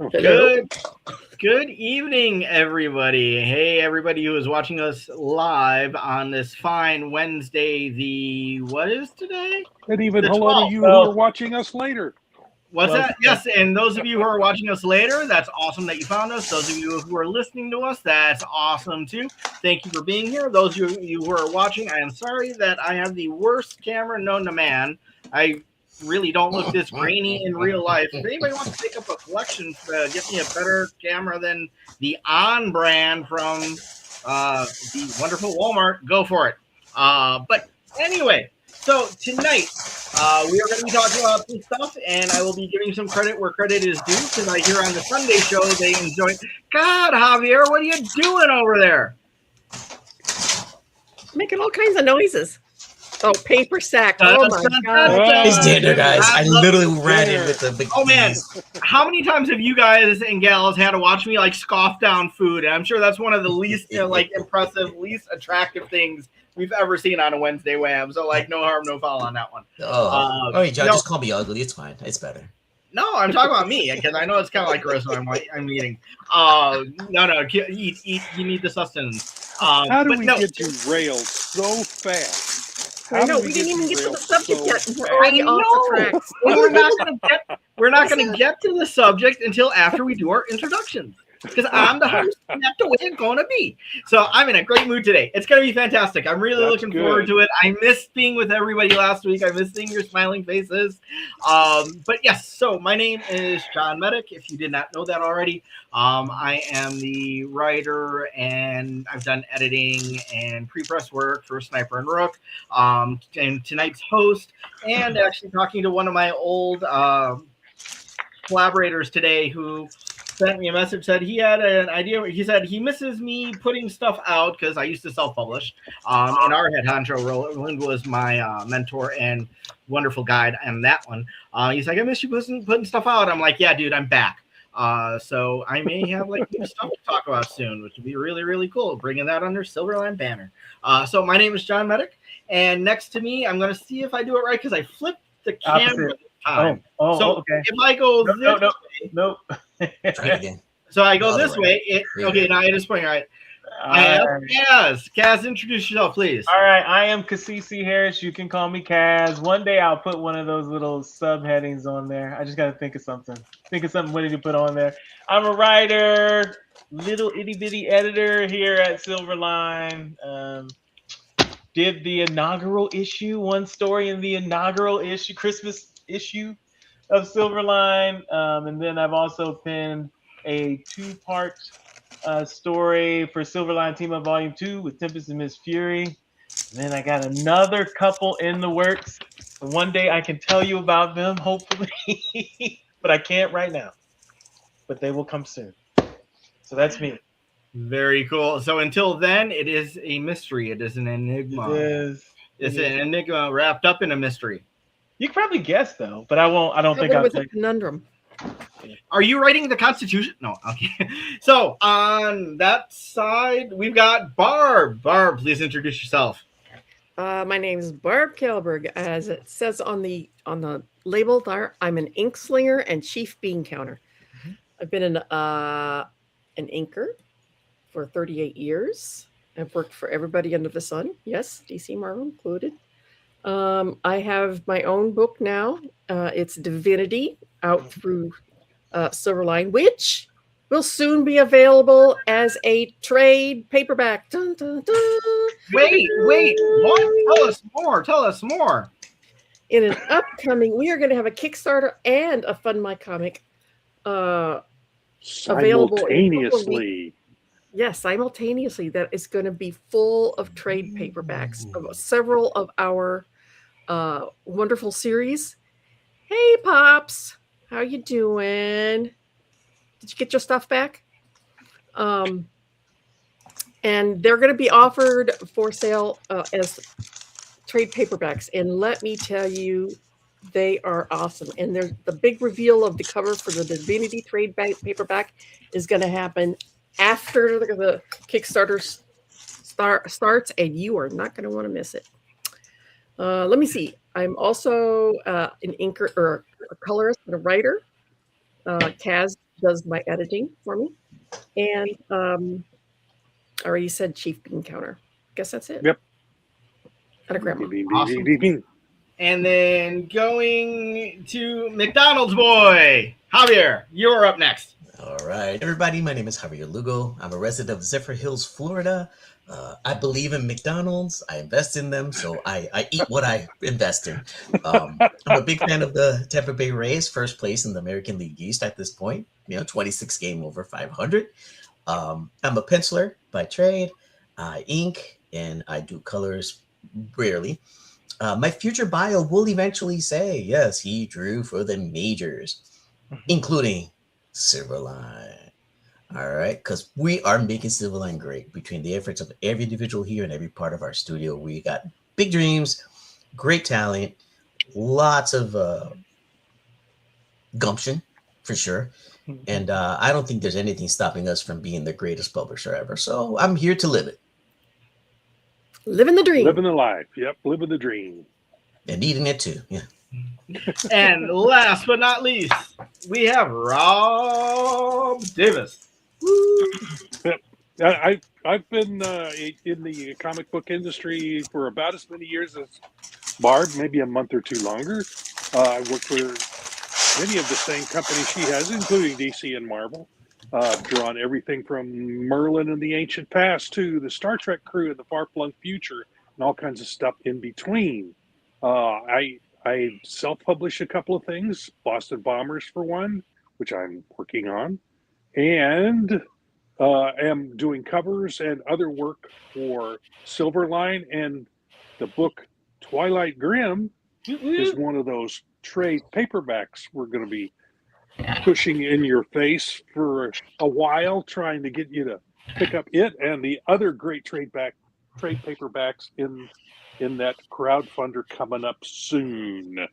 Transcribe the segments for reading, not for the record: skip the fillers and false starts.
Good evening, everybody. Hey, everybody who is watching us live on this fine Wednesday. What is today? And even hello to you who are watching us later. What's that? Yes, and those of you who are watching us later, that's awesome that you found us. Those of you who are listening to us, that's awesome too. Thank you for being here. Those of you who are watching, I am sorry that I have the worst camera known to man. I really don't look this grainy in real life. If anybody wants to take up a collection to get me a better camera than the On brand from the wonderful Walmart, go for it. But anyway, so tonight we are going to be talking about some stuff, and I will be giving some credit where credit is due, because I hear on the Sunday show they enjoy. God, Javier, what are you doing over there? Making all kinds of noises. Oh, paper sack. Oh, my God. It's dinner, guys. I literally ran in with the big. Oh, man. How many times have you guys and gals had to watch me, like, scoff down food? And I'm sure that's one of the least, impressive, least attractive things we've ever seen on a Wednesday Wham. So, like, no harm, no foul on that one. All right, John, just call me ugly. It's fine. It's better. No, I'm talking about me, because I know it's kind of like gross when I'm eating. No, eat. You need the sustenance. How do we get derailed so fast? I know, we didn't even get to the subject yet. We're already off the tracks. We're not going to get to the subject until after we do our introductions, because I'm the host, and that's the way it's going to be. So I'm in a great mood today. It's going to be fantastic. I'm really looking forward to it. I missed being with everybody last week. I missed seeing your smiling faces. But yes, so my name is John Medic, if you did not know that already. I am the writer, and I've done editing and pre-press work for Sniper and Rook. And tonight's host, and actually talking to one of my old collaborators today who sent me a message, said he had an idea. He said he misses me putting stuff out because I used to self-publish. And our head honcho, Roland, was my mentor and wonderful guide on that one. He's like, I miss you putting stuff out. I'm like, yeah, dude, I'm back. So I may have like new stuff to talk about soon, which would be really, really cool. Bringing that under Silverline banner. So my name is John Medic, and next to me, I'm going to see if I do it right because I flipped the camera. Okay. If I go Nope. So I go this way. Okay, now it is pointing right. Kaz, introduce yourself, please. All right, I am Kasisi Harris. You can call me Kaz. One day I'll put one of those little subheadings on there. I just got to think of something. What to put on there. I'm a writer, little itty bitty editor here at Silverline. Did the inaugural issue, one story in the inaugural issue, Christmas issue of Silverline, and then I've also penned a 2-part story for Silverline Team Up Volume 2 with Tempest and Miss Fury. And then I got another couple in the works. And one day I can tell you about them, hopefully, but I can't right now. But they will come soon. So that's me. Very cool. So until then, it is a mystery. It is an enigma. It's an enigma wrapped up in a mystery. You can probably guess though, but I won't. I don't think I'll take a conundrum. Are you writing the Constitution? No. Okay. So on that side, we've got Barb. Barb, please introduce yourself. My name is Barb Kalberg. As it says on the label there, I'm an ink slinger and chief bean counter. I've been an inker for 38 years. I've worked for everybody under the sun. Yes, DC Marvel included. I have my own book now. It's Divinity, out through Silverline, which will soon be available as a trade paperback. Dun, dun, dun. Wait, what? Tell us more. In an upcoming, we are going to have a Kickstarter and a Fund My Comic simultaneously. Yes, simultaneously. That is going to be full of trade paperbacks of several of our wonderful series. Hey, Pops, how you doing? Did you get your stuff back? And they're going to be offered for sale as trade paperbacks. And let me tell you, they are awesome. And the big reveal of the cover for the Divinity trade paperback is going to happen after the Kickstarter starts, and you are not going to want to miss it. Let me see. I'm also an inker or a colorist and a writer. Kaz does my editing for me. And I already said Chief Bean Counter. Guess that's it. Yep. And a grandma. Awesome. And then going to McDonald's boy, Javier, you're up next. All right, everybody. My name is Javier Lugo. I'm a resident of Zephyr Hills, Florida. I believe in McDonald's. I invest in them, so I eat what I invest in. I'm a big fan of the Tampa Bay Rays, first place in the American League East at this point. 26 game over 500. I'm a penciler by trade. I ink and I do colors rarely. My future bio will eventually say, yes, he drew for the majors, including Silverline. All right, because we are making Silverline great. Between the efforts of every individual here and every part of our studio, we got big dreams, great talent, lots of gumption, for sure. And I don't think there's anything stopping us from being the greatest publisher ever. So I'm here to live it. Living the dream. Living the life. Yep, living the dream. And eating it too, yeah. And last but not least, we have Rob Davis. Yep. I've been in the comic book industry for about as many years as Barb, maybe a month or two longer. I worked for many of the same companies she has, including DC and Marvel. Drawn everything from Merlin and the Ancient Past to the Star Trek crew in the far-flung future and all kinds of stuff in between. I self-published a couple of things, Boston Bombers for one, which I'm working on, and am doing covers and other work for Silverline, and the book Twilight Grim is one of those trade paperbacks we're going to be pushing in your face for a while, trying to get you to pick up it and the other great trade paperbacks in that crowdfunder coming up soon.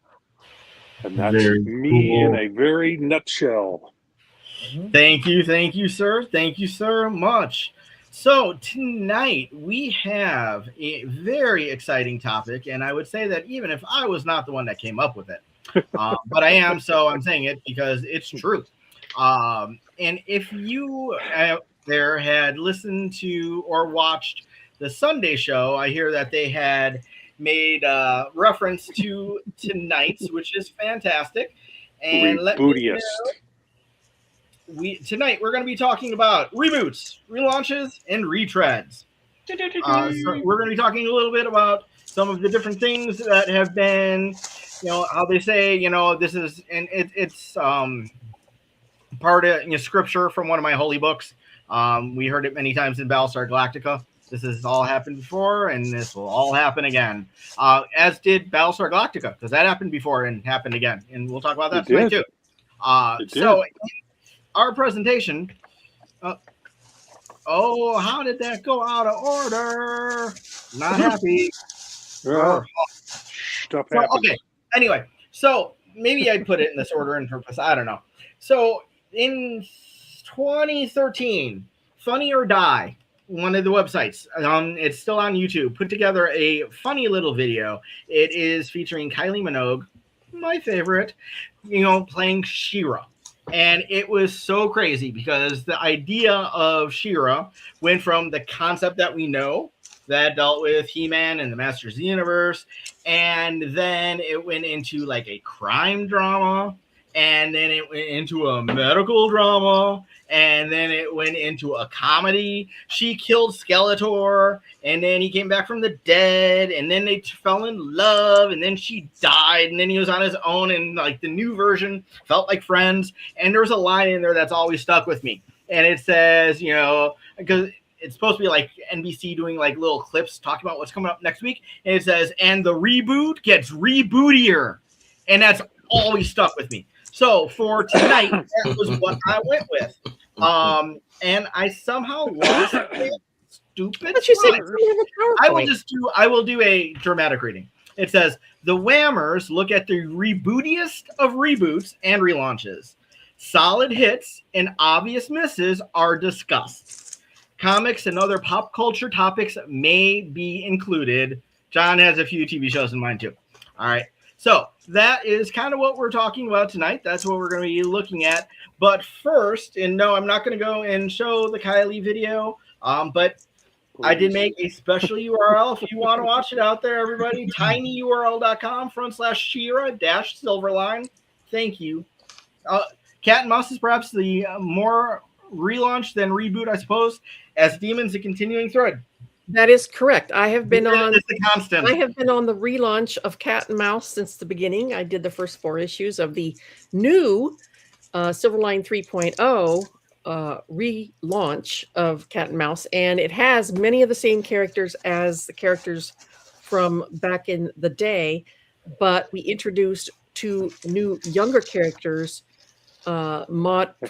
And that's me in a very nutshell. Thank you, sir. Thank you so much. So tonight we have a very exciting topic, and I would say that even if I was not the one that came up with it, but I am, so I'm saying it because it's true. And if you out there had listened to or watched the Sunday show, I hear that they had made reference to tonight's, which is fantastic. And Rebootiest. Tonight we're going to be talking about reboots, relaunches, and retreads. So we're going to be talking a little bit about some of the different things that have been, how they say, this is, and it's part of scripture from one of my holy books. We heard it many times in Battlestar Galactica. This has all happened before, and this will all happen again. As did Battlestar Galactica, because that happened before and happened again. And we'll talk about that tonight, too. So, our presentation. How did that go out of order? Not happy. Stuff happens. Okay. Anyway, so maybe I'd put it in this order on purpose. I don't know. So in 2013, Funny or Die, one of the websites, it's still on YouTube, put together a funny little video. It is featuring Kylie Minogue, my favorite, playing She-Ra. And it was so crazy because the idea of She-Ra went from the concept that we know that dealt with He-Man and the Masters of the Universe, and then it went into like a crime drama, and then it went into a medical drama, and then it went into a comedy. She killed Skeletor, and then he came back from the dead, and then they fell in love, and then she died, and then he was on his own, and like the new version felt like friends. And there was a line in there that's always stuck with me, and it says, because it's supposed to be like NBC doing like little clips talking about what's coming up next week, and it says, and the reboot gets rebootier, and that's always stuck with me. So for tonight, that was what I went with. And I somehow lost it. Stupid. I will do a dramatic reading. It says, the Whammers look at the rebootiest of reboots and relaunches. Solid hits and obvious misses are discussed. Comics and other pop culture topics may be included. John has a few TV shows in mind too. All right. So that is kind of what we're talking about tonight. That's what we're going to be looking at. But first, and no, I'm not going to go and show the Kylie video, but I did make a special URL if you want to watch it out there, everybody. tinyurl.com/Shira-Silverline. Thank you. Cat and Mouse is perhaps the more relaunch than reboot, I suppose, as Demon's a continuing thread. That is correct. I have been on the constant. I have been on the relaunch of Cat and Mouse since the beginning. I did the first 4 issues of the new Silverline 3.0 relaunch of Cat and Mouse, and it has many of the same characters as the characters from back in the day, but we introduced 2 new younger characters to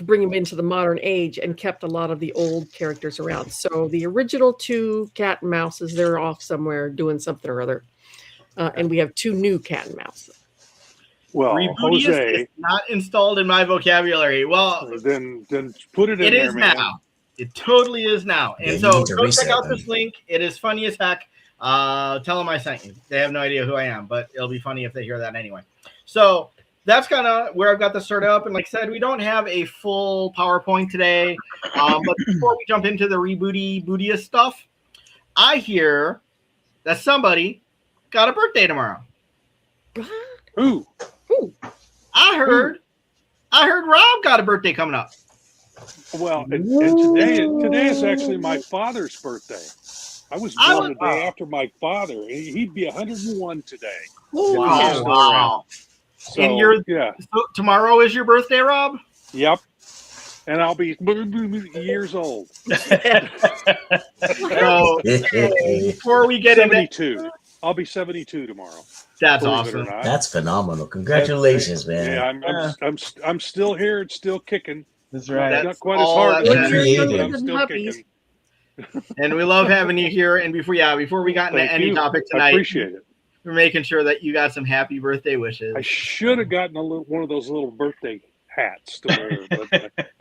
bring them into the modern age, and kept a lot of the old characters around. So the original 2 Cat and Mouses, they're off somewhere doing something or other, and we have 2 new Cat and Mouse. Well, Rebootiest Jose, is not installed in my vocabellary. Well, then put it in it there, is man. now. It totally is now. And you so need to go check reset out them. this link. It is funny as heck. Tell them I sent you. They have no idea who I am, but it'll be funny if they hear that anyway. So that's kind of where I've got this started up. And like I said, we don't have a full PowerPoint today. But before we jump into the rebootiest stuff, I hear that somebody got a birthday tomorrow. Who? I heard Rob got a birthday coming up. Well, and today is actually my father's birthday. I was born the day after my father. He'd be 101 today. Wow. So, And you're yeah. So tomorrow is your birthday, Rob? Yep. And I'll be years old. So before we get into 72. I'll be 72 tomorrow. that's believe it awesome. or not. That's phenomenal. Congratulations, man. Yeah, I'm still here and still kicking. That's right. That's Not quite as all hard, that but matters. I'm still kicking. And we love having you here. And before we got into Thank any you. topic I tonight, appreciate it. we're making sure that you got some happy birthday wishes. I should have gotten one of those little birthday hats to wear, but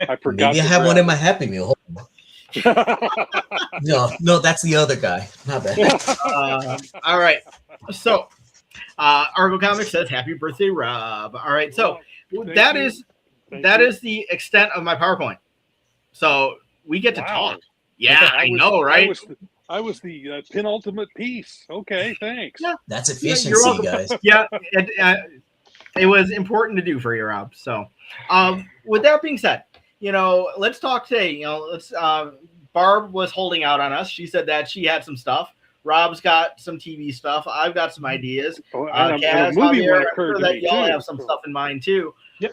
I forgot. Maybe I to have one grab in my Happy Meal. Hold on. No, that's the other guy. My bad. All right. So Argo Comics says happy birthday, Rob. All right. So Thank that you. is Thank that you. is the extent of my PowerPoint. So we get to Wow. talk. Yeah, I know, right? I was the penultimate piece. Okay, thanks. Yeah. That's you're efficiency, welcome. guys. Yeah, it was important to do for you, Rob. So, with that being said, let's talk today. Let's. Barb was holding out on us. She said that she had some stuff. Rob's got some TV stuff. I've got some ideas. And Kaz, a movie Javier, one I'm occurred sure to that me y'all too. have some stuff in mind too. Yep.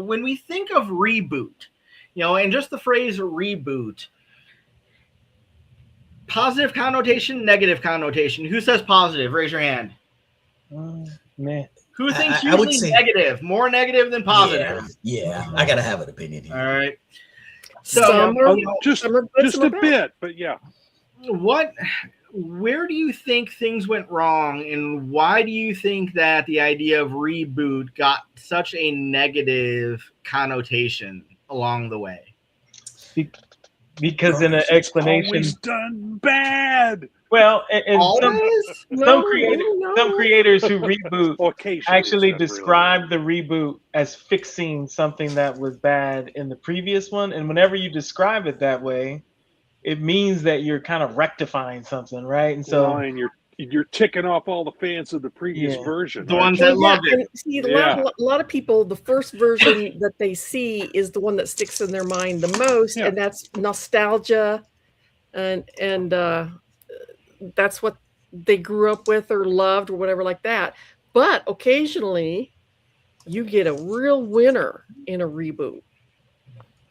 When we think of reboot, and just the phrase reboot, positive connotation, negative connotation. Who says positive? Raise your hand. Man. Who thinks I would usually say- negative? More negative than positive. Yeah. I gotta have an opinion here. All right. So, Some are- Just some are good, just some are a bad. bit, but yeah. where do you think things went wrong, and why do you think that the idea of reboot got such a negative connotation along the way? Because in an explanation, Always done bad. well, and some No, creators who reboot Occasionally actually it's done describe the reboot as fixing something that was bad in the previous one. And whenever you describe it that way, it means that you're kind of rectifying something, right? And so, and you're ticking off all the fans of the previous Yeah. version. The right? ones that loved it. And see, a lot of people, the first version that they see is the one that sticks in their mind the most, Yeah. and that's nostalgia, and that's what they grew up with or loved or whatever like that. But occasionally, you get a real winner in a reboot.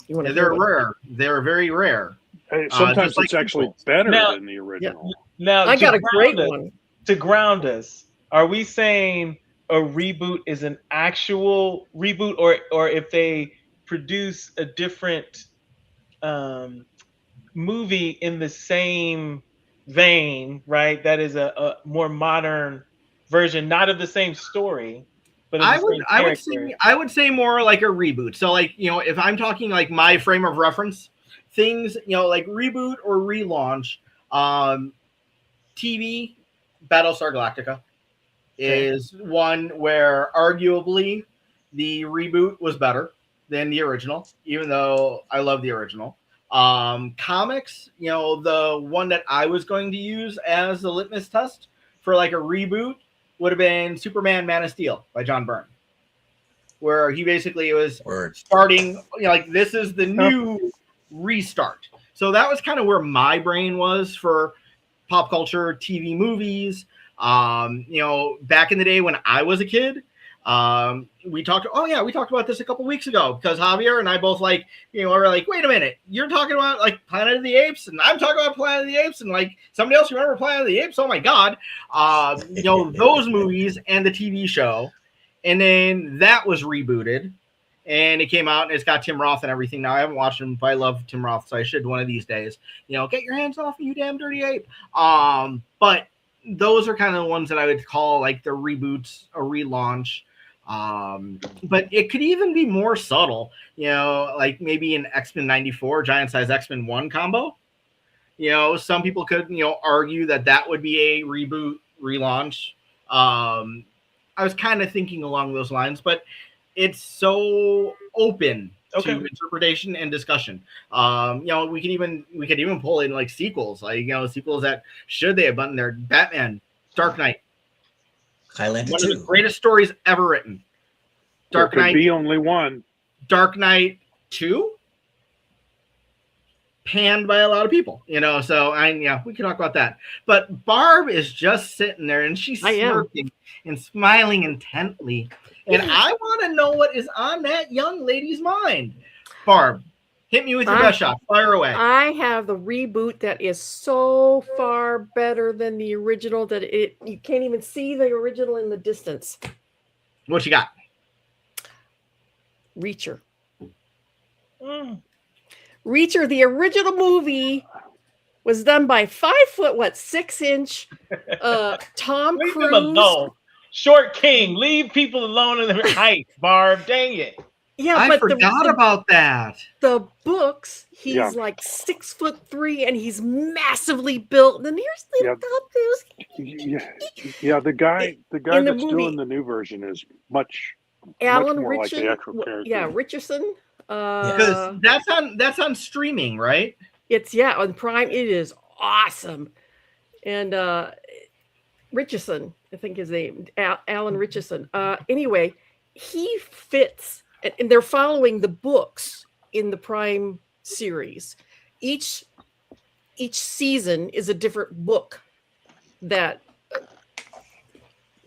You want to? They're rare. They're very rare. Hey, sometimes just like it's actually people. better Now- than the original. now I to got a ground great us- one. To ground us, are we saying a reboot is an actual reboot, or if they produce a different movie in the same vein, right? That is a more modern version, not of the same story, but of the same character. I would say more like a reboot. So like, if I'm talking like my frame of reference, things, like reboot or relaunch, TV, Battlestar Galactica. is one where arguably the reboot was better than the original, even though I love the original. Comics, the one that I was going to use as the litmus test for like a reboot would have been Superman Man of Steel by John Byrne, where he basically was starting, like this is the new restart. So that was kind of where my brain was for pop culture, TV, movies. Back in the day when I was a kid, we talked about this a couple weeks ago because Javier and I both were like, wait a minute, you're talking about like Planet of the Apes and I'm talking about Planet of the Apes and like somebody else remember Planet of the Apes. Oh my God. Those movies and the TV show. And then that was rebooted and it came out and it's got Tim Roth and everything. Now I haven't watched him, but I love Tim Roth. So I should one of these days, get your hands off me, you damn dirty ape. But those are kind of the ones that I would call like the reboots, a relaunch. But it could even be more subtle, like maybe an X-Men 94 giant size X-Men 1 combo. Some people could, argue that would be a reboot relaunch. I was kind of thinking along those lines, but it's so open to interpretation and discussion. We could even pull in like sequels, sequels that should they have buttoned their Batman, Dark Knight. Highlander One 2. of the greatest stories ever written. Dark Knight. Be only one. Dark Knight 2. Panned by a lot of people, so we can talk about that. But Barb is just sitting there and she's smirking and smiling intently. And I want to know what is on that young lady's mind. Barb, hit me with your best shot. Fire away. I have the reboot that is so far better than the original that you can't even see the original in the distance. What you got? Reacher. Reacher, the original movie was done by 6'6" Tom Leave Cruise. him alone. Short king. Leave people alone in their height, Barb. Dang it. Yeah, I but forgot about that. The books, he's like 6'3" and he's massively built. And then here's the guy that's doing the new version is much more like the actual character. Yeah, Richardson. Because that's on streaming, right? It's on Prime. It is awesome. And Richardson, I think his name, Alan Richardson. Anyway, he fits, and they're following the books in the Prime series. Each season is a different book that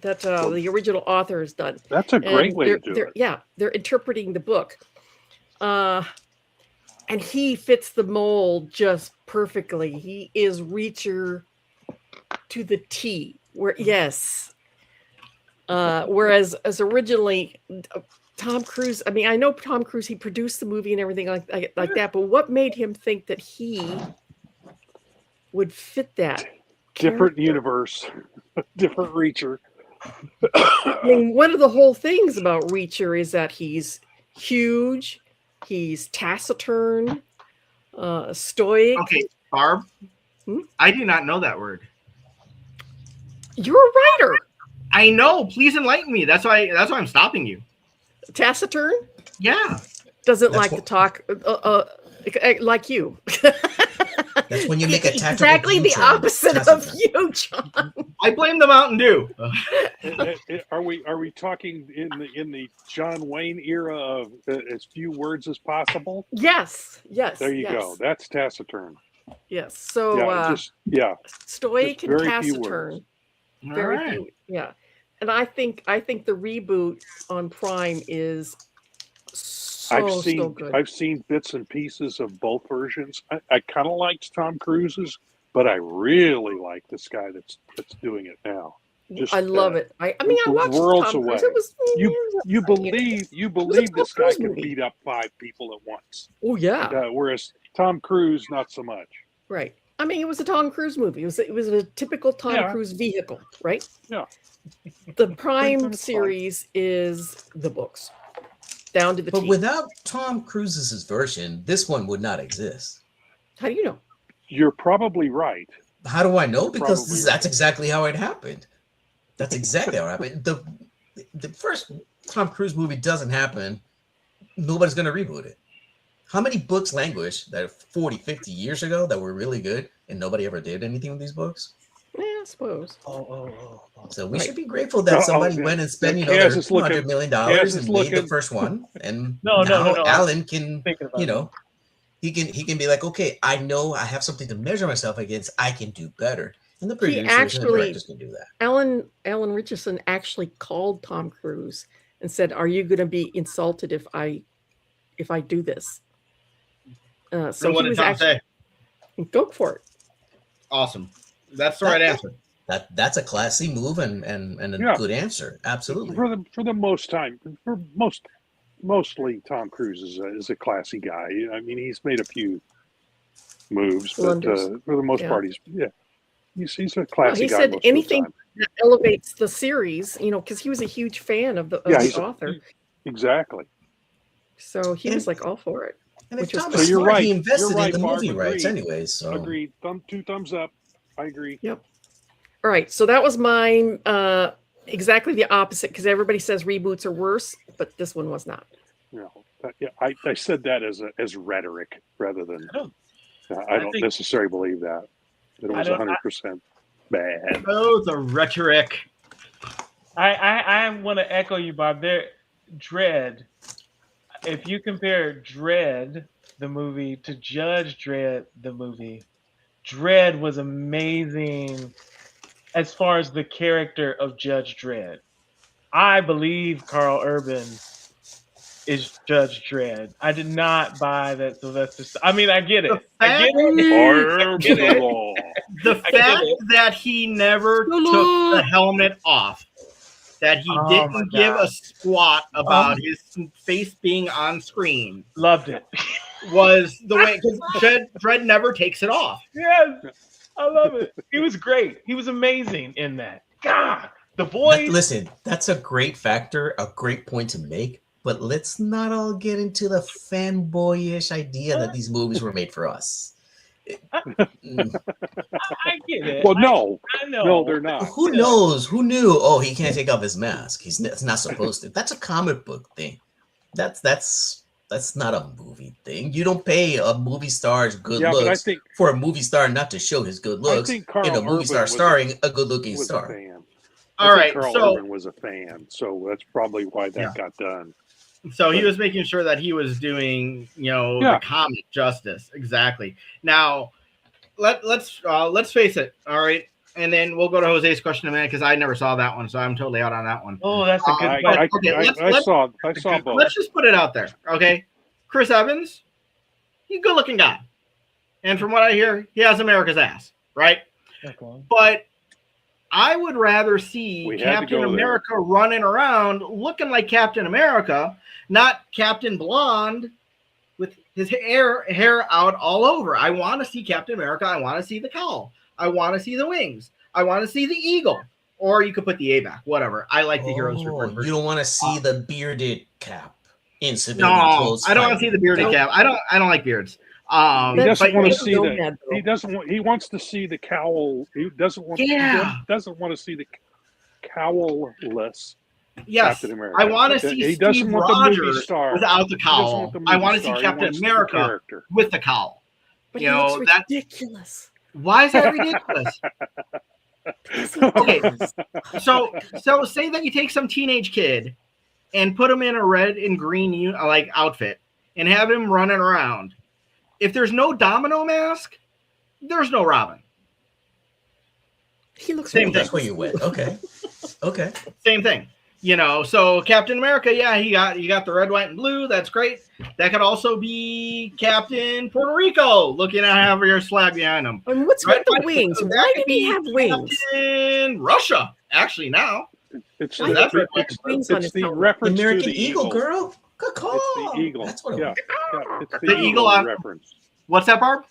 the original author has done. That's a great way to do it. Yeah, they're interpreting the book. And he fits the mold just perfectly. He is Reacher to the T. Whereas as originally Tom Cruise, I mean, I know Tom Cruise, he produced the movie and everything like that, but what made him think that he would fit that? Different universe, different Reacher. I mean, one of the whole things about Reacher is that he's huge, he's taciturn, stoic. Okay, Barb, I do not know that word. You're a writer. I know. Please enlighten me. That's why I'm stopping you. Taciturn? Yeah. Doesn't like to talk like you. That's when you make a tactical exactly the opposite of you, John. I blame the Mountain Dew. Are we talking in the John Wayne era of as few words as possible? Yes. There you go. That's taciturn. Yes. So stoic just and very taciturn. Very few. Yeah. And I think the reboot on Prime is so good. I've seen bits and pieces of both versions. I kind of liked Tom Cruise's, but I really like this guy that's doing it now. I love it. I mean, I watched worlds Tom away. Cruise. It was you believe this guy can beat up 5 people at once. Oh yeah. Whereas Tom Cruise, not so much. Right. I mean, it was a Tom Cruise movie. It was a typical Tom Cruise vehicle, right? Yeah. The Prime series is the books, down to the T. But without Tom Cruise's version, this one would not exist. How do you know? You're probably right. How do I know? Because that's exactly how it happened. That's exactly how it happened. The first Tom Cruise movie doesn't happen, nobody's going to reboot it. How many books languished that 40, 50 years ago that were really good and nobody ever did anything with these books? Yeah, I suppose. So we should be grateful that somebody went and spent, you know, their $200 million and made the first one. And now Alan can, you know, he can be like, okay, I know I have something to measure myself against. I can do better. And the producers and the directors can do that. Alan Richardson actually called Tom Cruise and said, "Are you going to be insulted if I do this?" So what did Tom say? Go for it. Awesome. That's the right answer. That's a classy move and a good answer. Absolutely. For the mostly Tom Cruise is a classy guy. I mean, he's made a few moves, but for the most part, he's a classy guy. He said anything that elevates the series, you know, because he was a huge fan of the author. Exactly. So he was like all for it. And if Tom was smart, he invested in the movie rights anyways. So agreed. Two thumbs up. I agree. Yep. All right. So that was mine. Exactly the opposite, because everybody says reboots are worse, but this one was not. No, I said that as rhetoric rather than. I don't necessarily believe that it was 100% bad. Oh, the rhetoric. I want to echo you, Bob. Dredd. If you compare Dredd, the movie, to Judge Dredd, the movie, Dredd was amazing as far as the character of Judge Dredd. I believe Carl Urban is Judge Dredd. I did not buy that Sylvester. I mean, I get it. The fact that he never took the helmet off, that he didn't give a squat about his face being on screen. Loved it. Was the way, because Dredd never takes it off. Yes, I love it. He was great. He was amazing in that. God, the voice. Listen, that's a great factor, a great point to make. But let's not all get into the fanboyish idea that these movies were made for us. I get it. Well, no, I know. No, they're not. Who knows? Who knew? Oh, he can't take off his mask. He's not supposed to. That's a comic book thing. That's not a movie thing. You don't pay a movie star's good looks for a movie star not to show his good looks in a movie star starring a good-looking star. All right, Carl Urban was a fan, so that's probably why that got done. So he was making sure that he was doing, the comic justice. Exactly. Now, let's face it. All right, and then we'll go to Jose's question in a minute because I never saw that one, so I'm totally out on that one. Oh, that's a good question. I saw both. Let's just put it out there, okay? Chris Evans, he's a good-looking guy, and from what I hear, he has America's ass, right? Okay. But I would rather see Captain America running around looking like Captain America, not Captain Blonde with his hair out all over. I want to see Captain America. I want to see the cowl. I want to see the wings. I want to see the eagle. Or you could put the A back, whatever. I like the heroes. You don't want to see the bearded Cap in civilian clothes. I don't want to see the bearded Cap. I don't like beards. He doesn't want to see that. He doesn't want. He wants to see the cowl. He doesn't want. Yeah. He doesn't want to see the cowlless. Yes, Captain America. I want to see Steve Rogers without the cowl. I want to see Captain America with the cowl. But that's ridiculous. Why is that ridiculous? Okay, so say that you take some teenage kid and put him in a red and green outfit and have him running around. If there's no Domino mask, there's no Robin. He looks same thing. That's where you went. Okay. Same thing. So Captain America, you got the red, white, and blue. That's great. That could also be Captain Puerto Rico, looking at having your flag behind him. And what's with the wings? Why did he have wings? In Russia, actually now. It's the reference American to the Eagle, girl. Good call. It's the eagle. That's what it's the eagle reference. What's that, Barb?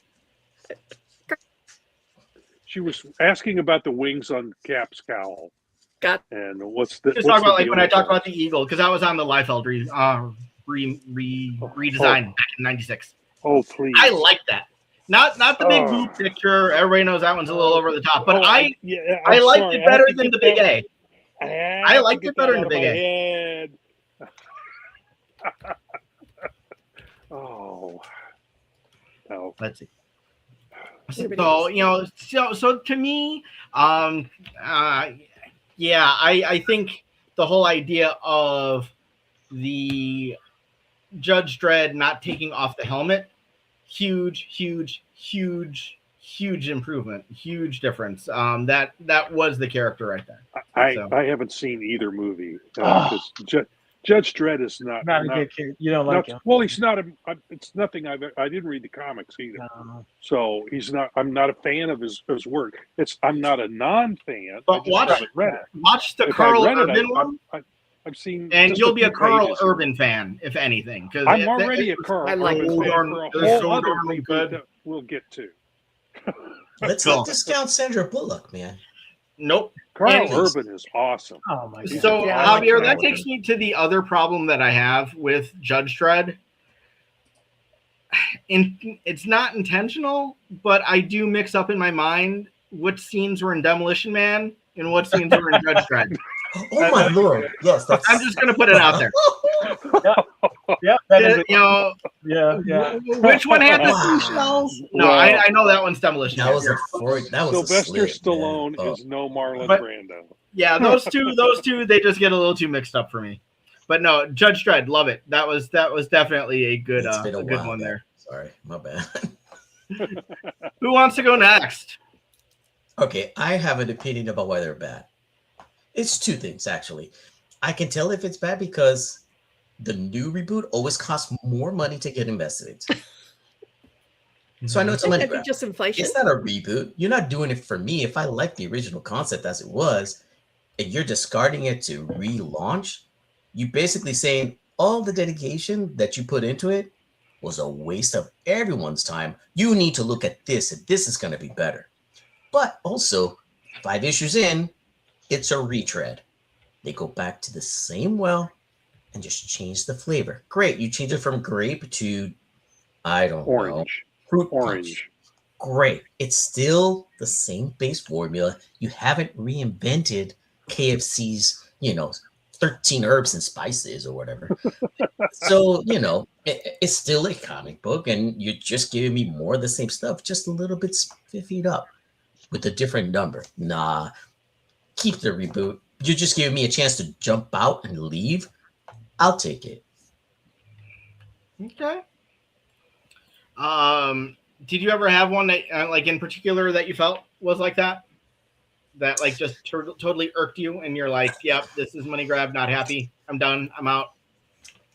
She was asking about the wings on Cap's cowl. And what's the? Just talk about when I talked about the eagle because that was on the Liefeld redesign back in '96. Oh please! I like that. Not the big blue picture. Everybody knows that one's a little over the top, but I liked it better than the big A. I liked it better in the big head. Oh, no. Let's see. Everybody So else. so to me, yeah, I think the whole idea of the Judge Dredd not taking off the helmet, huge improvement, huge difference. That was the character right there. I haven't seen either movie because Judge Dredd is not a good kid. You don't like him. Well, he's not it's nothing I didn't read the comics either. No. So I'm not a fan of his work. I'm not a non-fan. But haven't read it. Watch the If Carl I read Urban it, one, I've seen, and just you'll be a few Carl pages. Urban fan, if anything. Because I'm already a Carl I like Urban it. fan for a They're whole so other darn reboot good. that we'll get to. Let's not discount Sandra Bullock, man. Nope. Carl And- Urban is awesome. Oh my god. So Yeah, I like Javier, Carl that Urban. takes me to the other problem that I have with Judge Dredd. It's not intentional, but I do mix up in my mind what scenes were in Demolition Man and what scenes were in Judge Dredd. Oh my lord! Yes, that's. I'm just gonna put it out there. Yeah, that is You know, yeah. which one had the Wow. seashells? No, Wow. I know that one's Demolition That Man. was a Sylvester slip, man. Stallone Oh. is no Marlon But- Brando. Yeah, those two, they just get a little too mixed up for me. But no, Judge Dredd, love it. That was definitely a good It's been a good while one back. there. Sorry, my bad. Who wants to go next? Okay, I have an opinion about why they're bad. It's two things, actually. I can tell if it's bad because the new reboot always costs more money to get invested into. So I know it's a money That'd be grab. just inflation. It's not a reboot. You're not doing it for me. If I like the original concept as it was, and you're discarding it to relaunch, you're basically saying all the dedication that you put into it was a waste of everyone's time. You need to look at this, and this is going to be better. But also, 5 issues in, it's a retread. They go back to the same well and just change the flavor. Great. You change it from grape to, I don't know, Orange. fruit punch. Orange. Great. It's still the same base formula. You haven't reinvented KFC's, 13 herbs and spices or whatever. So, it's still a comic book and you're just giving me more of the same stuff, just a little bit spiffied up with a different number. Nah, keep the reboot. You're just giving me a chance to jump out and leave. I'll take it. Okay. Did you ever have one that, like in particular, that you felt was like that? That like just totally irked you, and you're like, "Yep, this is money grab. Not happy. I'm done. I'm out."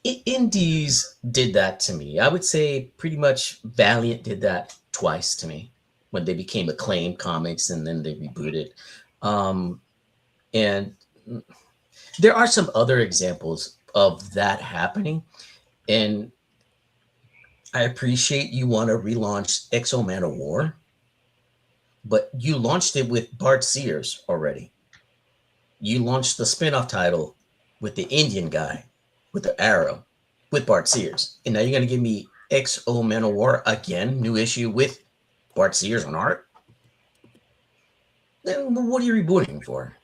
Indies did that to me. I would say pretty much Valiant did that twice to me when they became Acclaim Comics and then they rebooted. And there are some other examples of that happening. And I appreciate you want to relaunch X-O Man of War, but you launched it with Bart Sears already. You launched the spin-off title with the Indian guy with the arrow with Bart Sears. And now you're going to give me X-O Man of War again, new issue with Bart Sears on art? Then what are you rebooting for?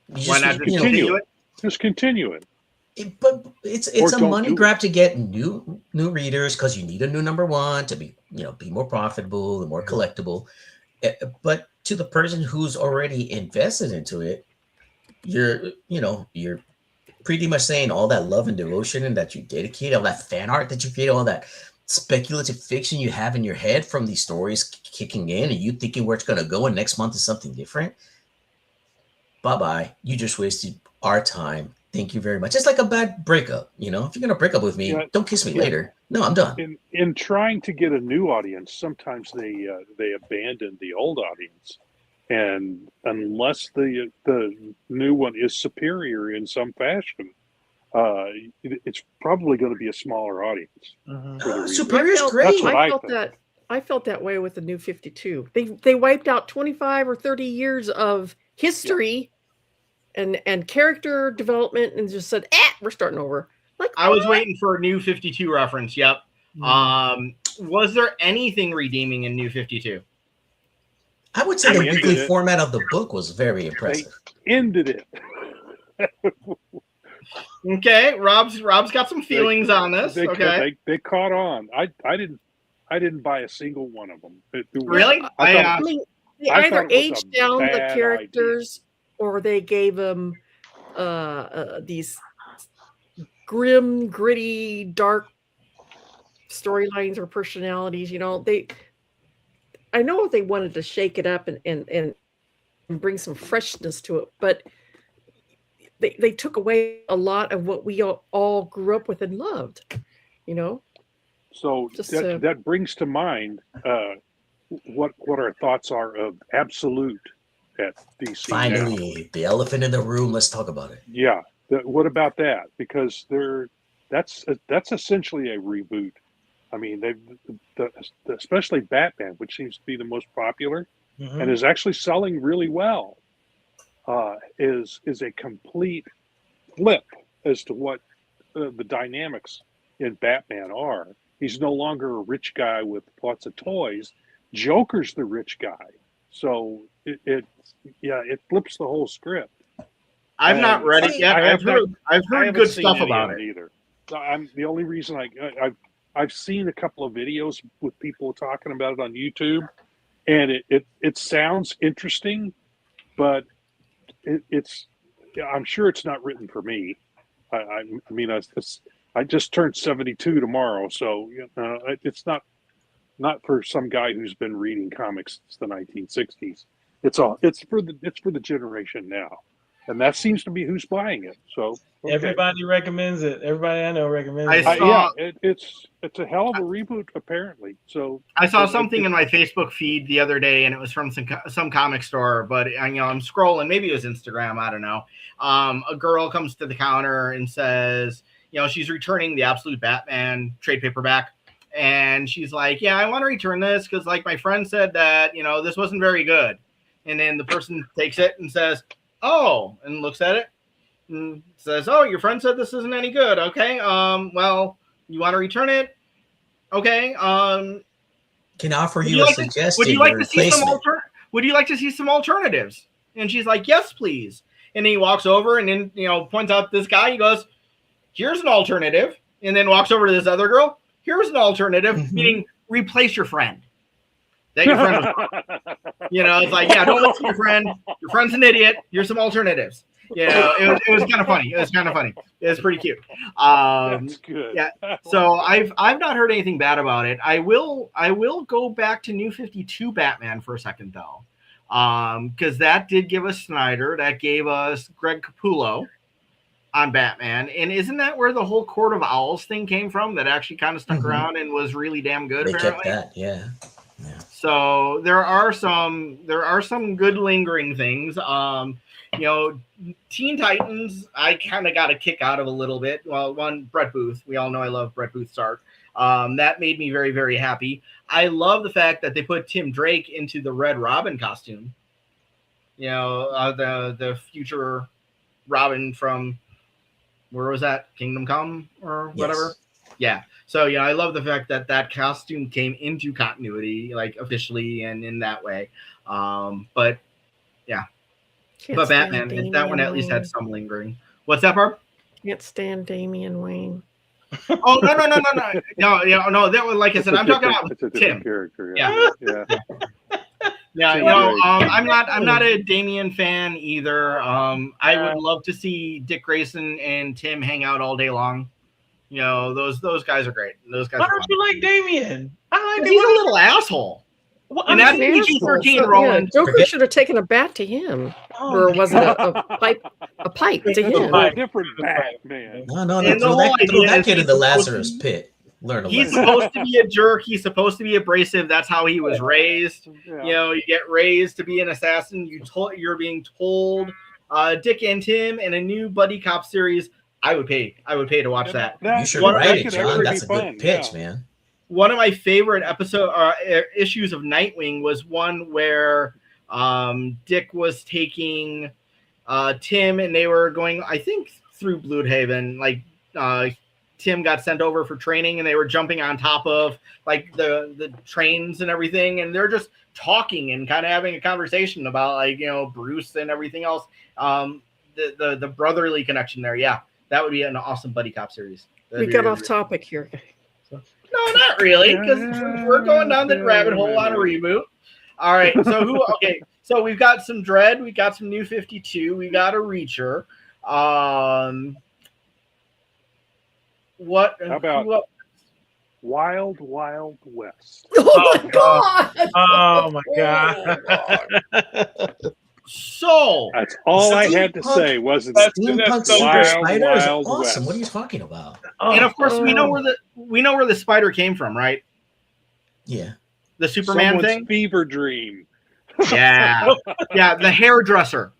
Why not just continue continue it? Just continue it. But it's Or a don't money do it. grab to get new readers because you need a new number one to be more profitable and more collectible. But to the person who's already invested into it, you're pretty much saying all that love and devotion and that you dedicate, all that fan art that you create, all that speculative fiction you have in your head from these stories kicking in and you thinking where it's going to go and next month is something different. Bye-bye. You just wasted our time. Thank you very much. It's like a bad breakup. If you're going to break up with me, don't kiss me later. No, I'm done. In trying to get a new audience, sometimes they abandon the old audience, and unless the new one is superior in some fashion, it's probably going to be a smaller audience. Mhm. for the reboot. Superior's felt- great. That's what I I felt think. that. I felt that way with the new 52. They wiped out 25 or 30 years of history and character development and just said, we're starting over. Like I was what? waiting for a new 52 reference. Yep. Was there anything redeeming in New 52? I would say the They ended weekly it. format of the book was very impressive. Ended it. Okay, Rob's got some feelings on this. They caught on. I didn't buy a single one of them. Really? I mean, they I either thought it was a aged down the bad characters or they gave them these grim, gritty, dark storylines or personalities. You know, I know they wanted to shake it up and bring some freshness to it, but they took away a lot of what we all grew up with and loved, you know. So that brings to mind what our thoughts are of Absolute at DC. Finally, now. the elephant in the room. Let's talk about it. Yeah. What about that? Because that's essentially a reboot. I mean, especially Batman, which seems to be the most popular and is actually selling really well, is a complete flip as to what the dynamics in Batman are. He's no longer a rich guy with lots of toys. Joker's the rich guy. So it flips the whole script. I've not read it yet. I've heard good stuff about it either. I'm the only reason I've seen a couple of videos with people talking about it on YouTube, and it sounds interesting, but I'm sure it's not written for me. I mean, I just turned 72 tomorrow, so it's not for some guy who's been reading comics since the 1960s. It's for the generation now, and that seems to be who's buying it. So okay. Everybody recommends it. Everybody I know recommends it. It's a hell of a reboot apparently. So I saw something in my Facebook feed the other day, and it was from some comic store. But I'm scrolling. Maybe it was Instagram. I don't know. A girl comes to the counter and says, she's returning the Absolute Batman trade paperback. And she's like, yeah, I want to return this because, like, my friend said that, this wasn't very good. And then the person takes it and says, oh, and looks at it and says, oh, your friend said this isn't any good. Okay. Well, you want to return it? Okay. Can I offer you a suggestion? Would you like to see would you like to see some alternatives? And she's like, yes, please. And he walks over and then, points out this guy. He goes, here's an alternative. And then walks over to this other girl. Here's an alternative, meaning replace your friend. That your friend was, it's like, yeah, don't listen to your friend. Your friend's an idiot. Here's some alternatives. It was kind of funny. It was pretty cute. That's good. Yeah. So I've not heard anything bad about it. I will go back to New 52 Batman for a second though, because that did give us Snyder. That gave us Greg Capullo on Batman, and isn't that where the whole Court of Owls thing came from? That actually kind of stuck around and was really damn good. They apparently, kept that, yeah. So there are some good lingering things. Teen Titans, I kind of got a kick out of a little bit. Well, one, Brett Booth. We all know I love Brett Booth's art. That made me very, very happy. I love the fact that they put Tim Drake into the Red Robin costume. The future Robin from, where was that? Kingdom Come or whatever? Yes. Yeah. So, I love the fact that costume came into continuity, like officially and in that way. But yeah. But Batman, that one at least had some lingering. What's that, Barb? Can't stand Damian Wayne. Oh, no. No, that was, like I said, I'm talking about Tim. Character. Yeah. Yeah. I'm not a Damian fan either. I would love to see Dick Grayson and Tim hang out all day long. Those guys are great. Those guys. Why don't you like Damian? I like He's a little asshole. Well, and that PG-13 Roland. Joker should have taken a bat to him, or was it a pipe to him? A different bat, man. No. Throw that kid in the Lazarus pit. He's supposed to be a jerk. He's supposed to be abrasive. That's how he was raised. Yeah. You get raised to be an assassin. You're being told. Dick and Tim in a new buddy cop series. I would pay to watch that. You should write it, John. That's a good pitch, man. One of my favorite issues of Nightwing was one where Dick was taking Tim, and they were going, I think, through Bloodhaven. Like Tim got sent over for training, and they were jumping on top of like the trains and everything, and they're just talking and kind of having a conversation about Bruce and everything else. the brotherly connection there. Yeah, that would be an awesome buddy cop series. We got off topic here. No, not really, because we're going down the rabbit hole on a reboot. All right, so okay, so we've got some Dread, we got some New 52, we got a Reacher. What? How about Wild Wild West? Oh my god! Oh my god! So that's all I had to say. Wasn't Steampunk so Super Wild Spider is Wild awesome. West. What are you talking about? and of course we know where the spider came from, right? Yeah. The Superman Someone's thing. fever dream. Yeah, yeah. The hairdresser,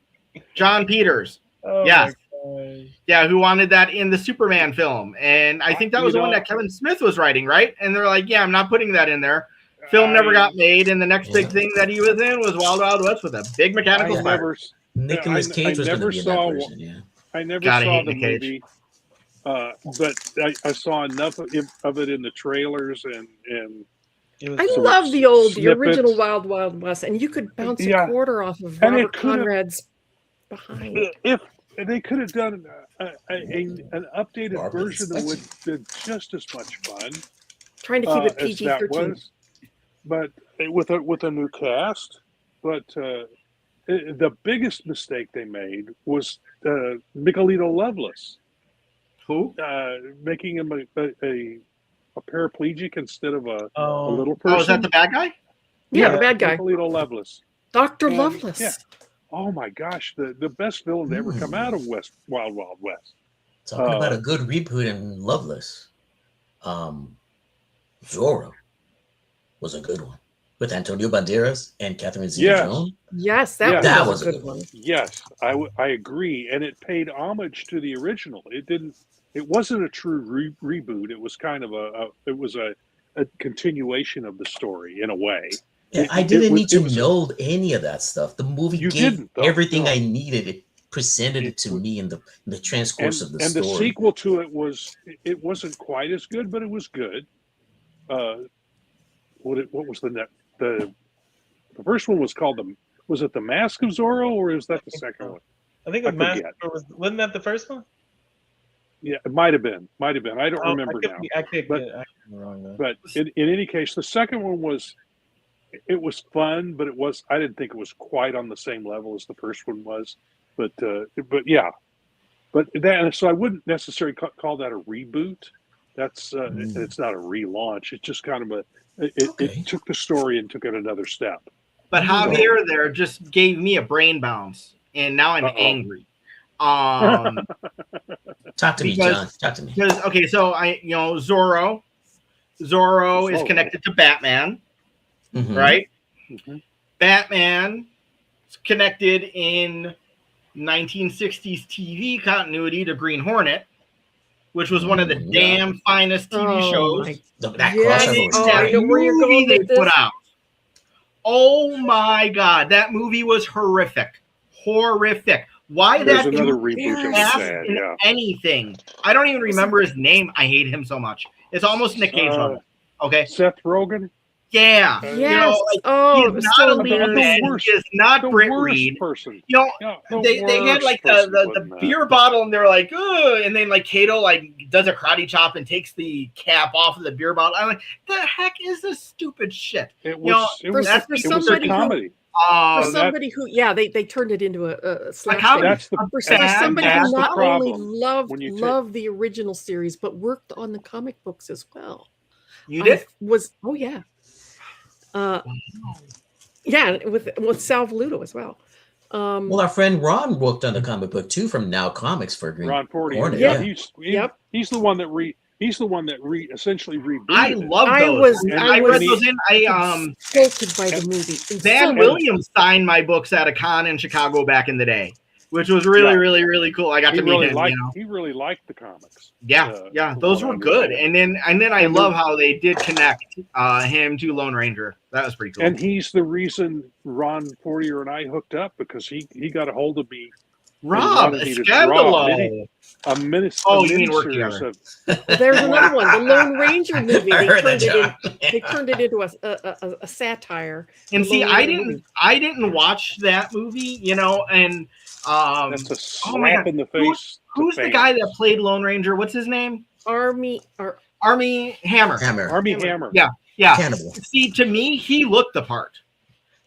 John Peters. Oh Yes. my gosh. Yeah, who wanted that in the Superman film, and I think that was the one that Kevin Smith was writing, right? And they're like, "Yeah, I'm not putting that in there." Film never got made, and the next big thing that he was in was Wild Wild West with a big mechanical I spider. Nicolas Cage was going to never be in saw that version. Yeah. I never Gotta saw hate the Nick Cage. movie, but I saw enough of it in the trailers and It was I Some love the original snippets. Wild Wild West, and you could bounce Yeah. a quarter off of And it Robert could've- Conrad's behind. if they could have done an updated Barbara version that would Spencer. been just as much fun Trying to keep it as that PG-13. was, but with a new cast. But the biggest mistake they made was Miguelito Loveless, Who? making him a paraplegic instead of a little person. Oh, is that the bad guy? Yeah, the bad guy, Miguelito Loveless. Dr. And, Loveless. yeah. Oh my gosh, the best villain to ever come out of Wild Wild West. Talking about a good reboot in Loveless. Zorro was a good one with Antonio Banderas and Catherine Zeta-Jones. Yes, that, Yeah. that was was a good one. Yes, I agree, and it paid homage to the original. It wasn't a true reboot. It was kind of a continuation of the story in a way. Yeah, I didn't need to know any of that stuff. The movie You gave didn't, though. everything No. I needed. It presented it to me in the transcourse of the And story. the sequel to it wasn't quite as good, but it was good. What was the first one was called was it the Mask of Zorro, or is that the second one? I think I it forget. wasn't that the first one? Yeah, it might have been. I don't remember I now. could be wrong though. But in any case, the second one was fun, but I didn't think it was quite on the same level as the first one was. But yeah, so I wouldn't necessarily call that a reboot. That's it's not a relaunch. It's just kind of it took the story and took it another step. But Javier there just gave me a brain bounce, and now I'm angry. Talk to me, John. Talk to me. Because okay, so Zorro is connected to Batman, Mhm. right? Mhm. Batman is connected in 1960s TV continuity to Green Hornet, which was one of the Yeah. damn finest TV Oh, shows. my- That Yes. crossover was Oh, I great. know where you're movie going they with this. put out. Oh my god, that movie was horrific. Why There's that another dude reboot that was cast sad. in Yeah. anything? I don't even remember his name. I hate him so much. It's almost Nick Cage level. Okay. Seth Rogen. Yeah. Yes. Oh, it he's was not so a lead weird. man. The worst- He is not The Britt worst Reed. person. You know, Yeah, they had worst like person the wasn't that. beer bottle, and they're like, ugh, and then like Kato like does a karate chop and takes the cap off of the beer bottle. I'm like, the heck is this stupid shit? It You know, was. It for- was. for It was a somebody who- comedy. For Um, somebody who, they turned it into a slapstick. comedy. That's the. For Bad, somebody bad who not only problem when you take- loved the original series, but worked on the comic books as well. you did? Yeah, with Sal Voluto as well. Well, our friend Ron worked on the comic book too from Now Comics for Green Ron Forty. Hornet. Yeah, Yeah. he's the one that essentially rebooted. I it. love I those. was- And I I read was- those in. Insulted by the movie. Dan Insulted. Williams signed my books at a con in Chicago back in the day, which was really, Yeah. really, really cool. I got He to meet really him. liked. You know? He really liked the comics. Yeah, from those what I were good. understand. And then I love how they did connect him to Lone Ranger. That was pretty cool. And he's the reason Ron Fortier and I hooked up, because he got a hold of me. Rob, wanted me to Scandalo. draw You mean work miniseries together. of There's another one, the Lone Ranger movie. I heard that, John. They turned it into a satire. And The see, Lone I Ranger movie. didn't watch that movie, and That's a oh my slap God. in the face. Who's to the fans. guy that played Lone Ranger? What's his name? Army Hammer. Army Hammer? Yeah, yeah. Cannibal. See, to me, he looked the part.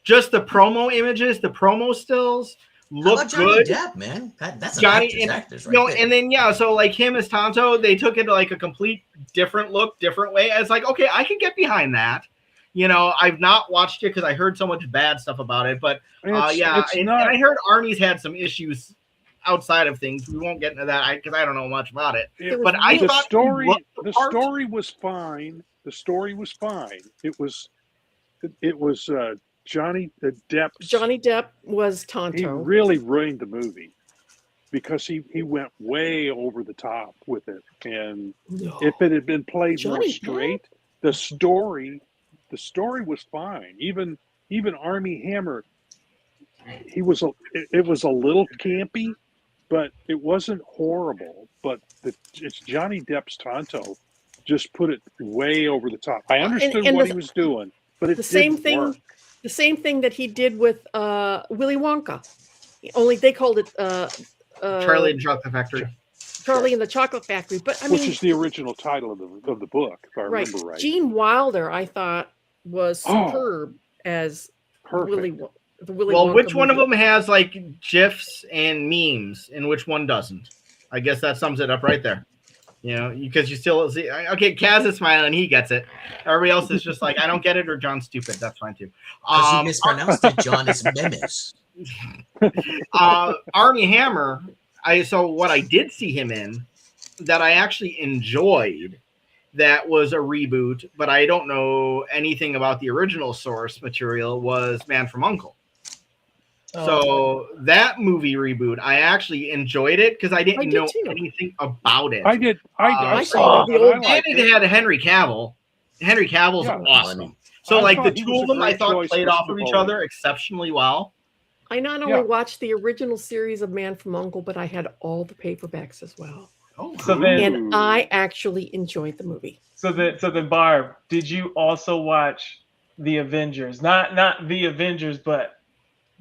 Just the promo images, the promo stills How look about Johnny good. Depp, man? That's an Johnny actor's right there. and then so like him as Tonto, they took it like a complete different look, different way. It's like, okay, I can get behind that. I've not watched it because I heard so much bad stuff about it, but and I heard Army's had some issues outside of things. We won't get into that because I don't know much about it. But I the thought story was fine. The story was fine. It was Johnny Depp was Tonto. He really ruined the movie because he went way over the top with it. And if it had been played more straight, the story was fine. Even Army Hammer, it was a little campy, but it wasn't horrible. But it's Johnny Depp's Tonto just put it way over the top. I understood what he was doing, but the same thing. Work. The same thing that he did with Willy Wonka. Only they called it Charlie and the Chocolate Factory. Charlie and the Chocolate Factory. But I mean, which is the original title of the book, if I remember right. Gene Wilder, I thought, was superb as Willy Wonka. Which one of them has like GIFs and memes, and which one doesn't? I guess that sums it up right there. Because you still see, okay, Kaz is smiling, he gets it. Everybody else is just like, I don't get it, or John's stupid. That's fine too. Because you mispronounced it, John. It's memes. Army Hammer. So what I did see him in that I actually enjoyed, that was a reboot, but I don't know anything about the original source material, was Man from U.N.C.L.E. So that movie reboot, I actually enjoyed it because I didn't know anything about it. I did. I saw it. And it had Henry Cavill. Henry Cavill's awesome. So like the two of them, I thought played off of each other exceptionally well. I not only watched the original series of Man from U.N.C.L.E., but I had all the paperbacks as well. And I actually enjoyed the movie. So then, Barb, did you also watch the Avengers? Not the Avengers, but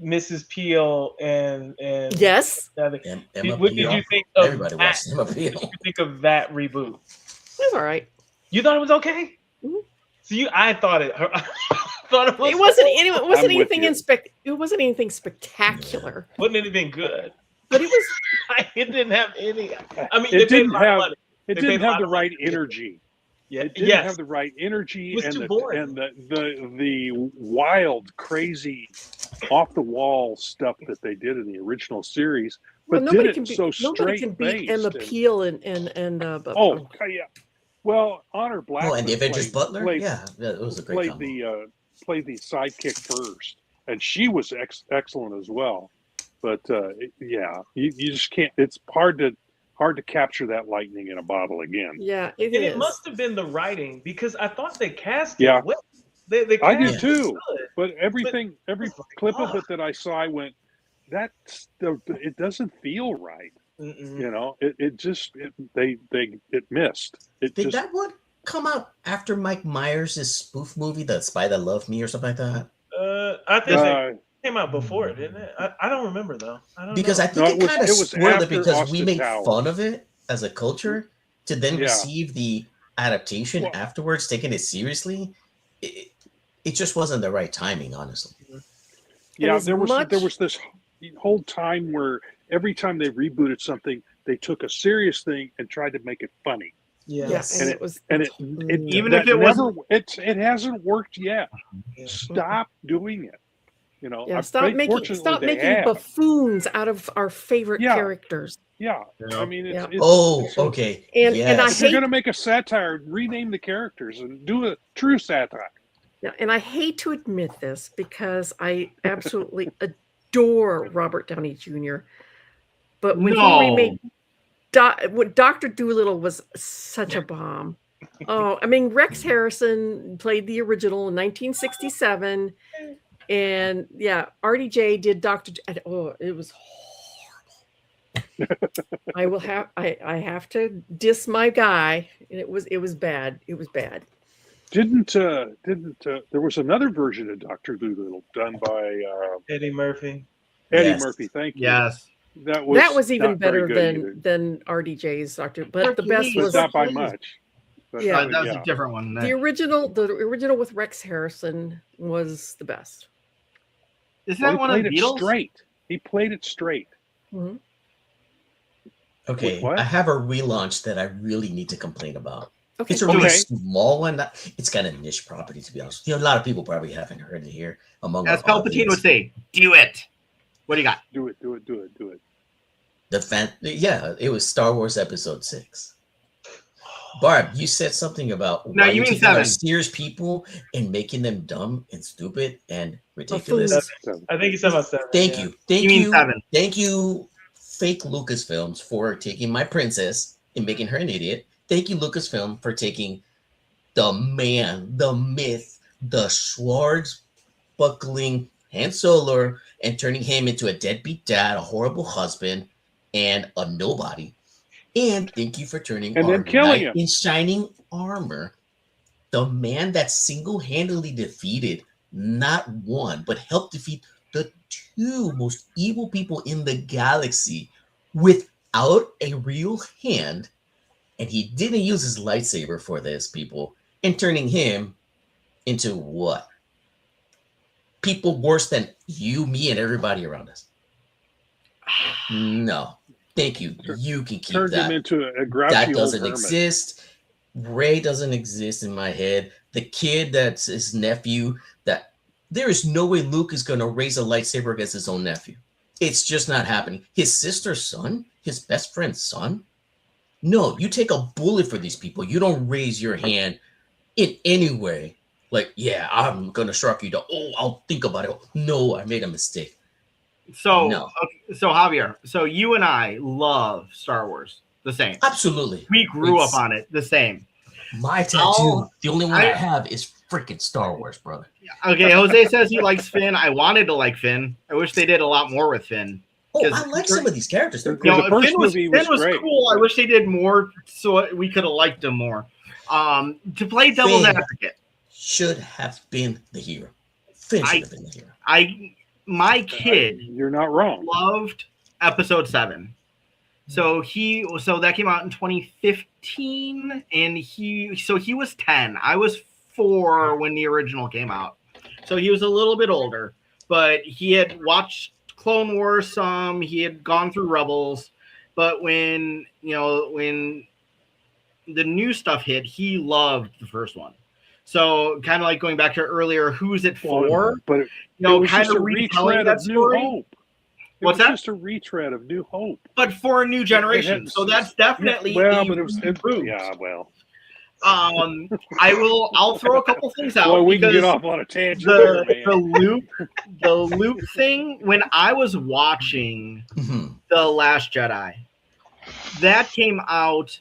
Mrs. Peel and yes. What did you think of Everybody watched Emma Peel. What did you think of that reboot? It was all right. You thought it was okay? Mm-hmm. So I thought it. It wasn't anything spectacular. Wasn't anything good. But it was. It didn't have any. I mean, it didn't have the right energy. Yeah, it didn't have the right energy and the wild, crazy, off the wall stuff that they did in the original series. But nobody can beat Emma Peel and yeah. Well, Honor Blackman. And the Avengers Butler. It was a great played the sidekick first, and she was excellent as well. But you just can't. It's hard to capture that lightning in a bottle again. Yeah, it must have been the writing, because I thought they cast it well. I did too. But every clip of it that I saw, I went, it doesn't feel right. Mm-mm. It missed. Did that one come out after Mike Myers' spoof movie, The Spy That Loved Me, or something like that? I think it came out before it, didn't it? I don't remember though. I think it kind of spoiled it because we made fun of it as a culture, to then receive the adaptation afterwards, taking it seriously. It just wasn't the right timing, honestly. Yeah, there was this whole time where every time they rebooted something, they took a serious thing and tried to make it funny. Yes, and it hasn't worked yet. Yeah. Stop doing it. Stop making buffoons out of our favorite characters. Yeah, I mean, okay. And I if you're going to make a satire, rename the characters and do a true satire. Yeah, and I hate to admit this because I absolutely adore Robert Downey Jr. But when he remade Dr. Dolittle was such a bomb. Oh, I mean, Rex Harrison played the original in 1967, and RDJ did Dr. It was horrible. I have to diss my guy, and it was bad. It was bad. Didn't there was another version of Dr. Dolittle done by Eddie Murphy? Eddie Murphy, thank you. Yes. That was even not very better good either. than RDJ's Doctor. But the best Hercules. was But not by much. But Yeah. That was a different one. the original. The original with Rex Harrison was the best. Isn't Well, that he one of played the it Beatles? straight. He played it straight. Mhm. Okay, With what? I have a relaunch that I really need to complain about. Okay. It's a really Okay. small one. It's got a niche property, to be honest. A lot of people probably haven't heard it here. Among As our Palpatine audience. would say, do it. What do you got? Do it. Yeah, it was Star Wars Episode 6. Barb, you said something about No, why you you're mean taking our 7. serious people and making them dumb and stupid and ridiculous. Buffoons. I think you said about 7. Thank yeah. you. Thank You mean you. 7. Thank you, fake Lucasfilms, for taking my princess and making her an idiot. Thank you, Lucasfilm, for taking the man, the myth, the Schwartz buckling Han Solo and turning him into a deadbeat dad, a horrible husband, and a nobody. And thank you for turning And our then killing knight him. in shining armor, the man that single-handedly defeated not one, but helped defeat the 2 most evil people in the galaxy without a real hand. And he didn't use his lightsaber for this, people, and turning him into what? People worse than you, me, and everybody around us. No. Thank you. You can keep Turned him that. into a grouchy That old doesn't hermit. exist. Ray doesn't exist in my head. The kid that's his nephew, that there is no way Luke is going to raise a lightsaber against his own nephew. It's just not happening. His sister's son, his best friend's son. No, you take a bullet for these people. You don't raise your hand in any way. Like, yeah, I'm going to shark you down. Oh, I'll think about it. No, I made a mistake. So, No. okay, so Javier, so you and I love Star Wars the same. Absolutely. We grew It's- up on it the same. My tattoo, Oh, the only one I- I have is freaking Star Wars, brother. Okay, Jose says he likes Finn. I wanted to like Finn. I wish they did a lot more with Finn. Oh, 'Cause- I like some of these characters. They're You You know, know, the first Finn was, movie Finn was was great. cool. I wish they did more so we could have liked him more. To play devil's Finn. advocate, should have been the hero. Finn should have been the hero. my kid You're not wrong. loved Episode 7. So that came out in 2015, and he was 10. I was 4 when the original came out, so he was a little bit older. But he had watched Clone Wars some. He had gone through Rebels, but when the new stuff hit, he loved the first one. So kind of like going back to earlier, who's it for? But it was Kind just of a retelling retread that of New story. Hope. What's it was that? Just a retread of New Hope. But for a new generation. It So had- that's definitely well, a but it was reboot. yeah. Well, I'll throw a couple things out. well, we can because get off on a tangent there, man. the Luke thing, when I was watching Mhm. The Last Jedi, that came out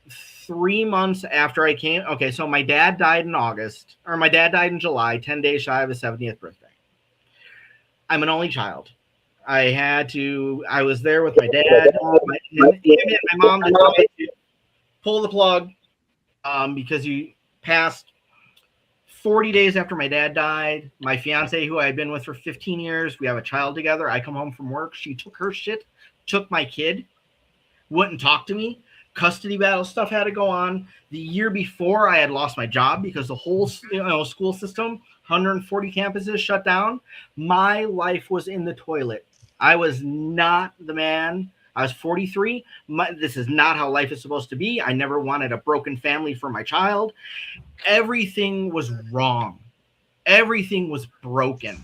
3 months after I came. Okay, so my dad died in August, or my dad died in July, 10 days shy of his 70th birthday. I'm an only child. I was there with my dad, him and my mom decided to pull the plug because he passed 40 days after my dad died. My fiance, who I've been with for 15 years, we have a child together. I come home from work. She took her shit, took my kid, wouldn't talk to me. Custody battle stuff had to go on. The year before, I had lost my job because the whole school system, 140 campuses shut down. My life was in the toilet. I was not the man. I was 43. This is not how life is supposed to be. I never wanted a broken family for my child. Everything was wrong. Everything was broken.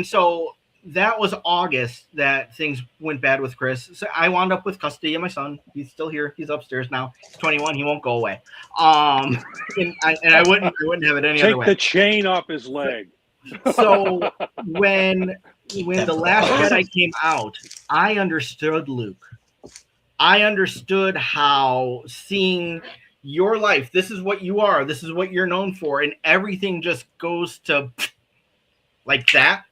So that was August that things went bad with Chris. So I wound up with custody of my son. He's still here. He's upstairs now. He's 21. He won't go away. And I wouldn't have it any other Take way. the chain off his leg. So when The Last Jedi came out, I understood Luke. I understood how seeing your life, this is what you are, this is what you're known for, and everything just goes to like that.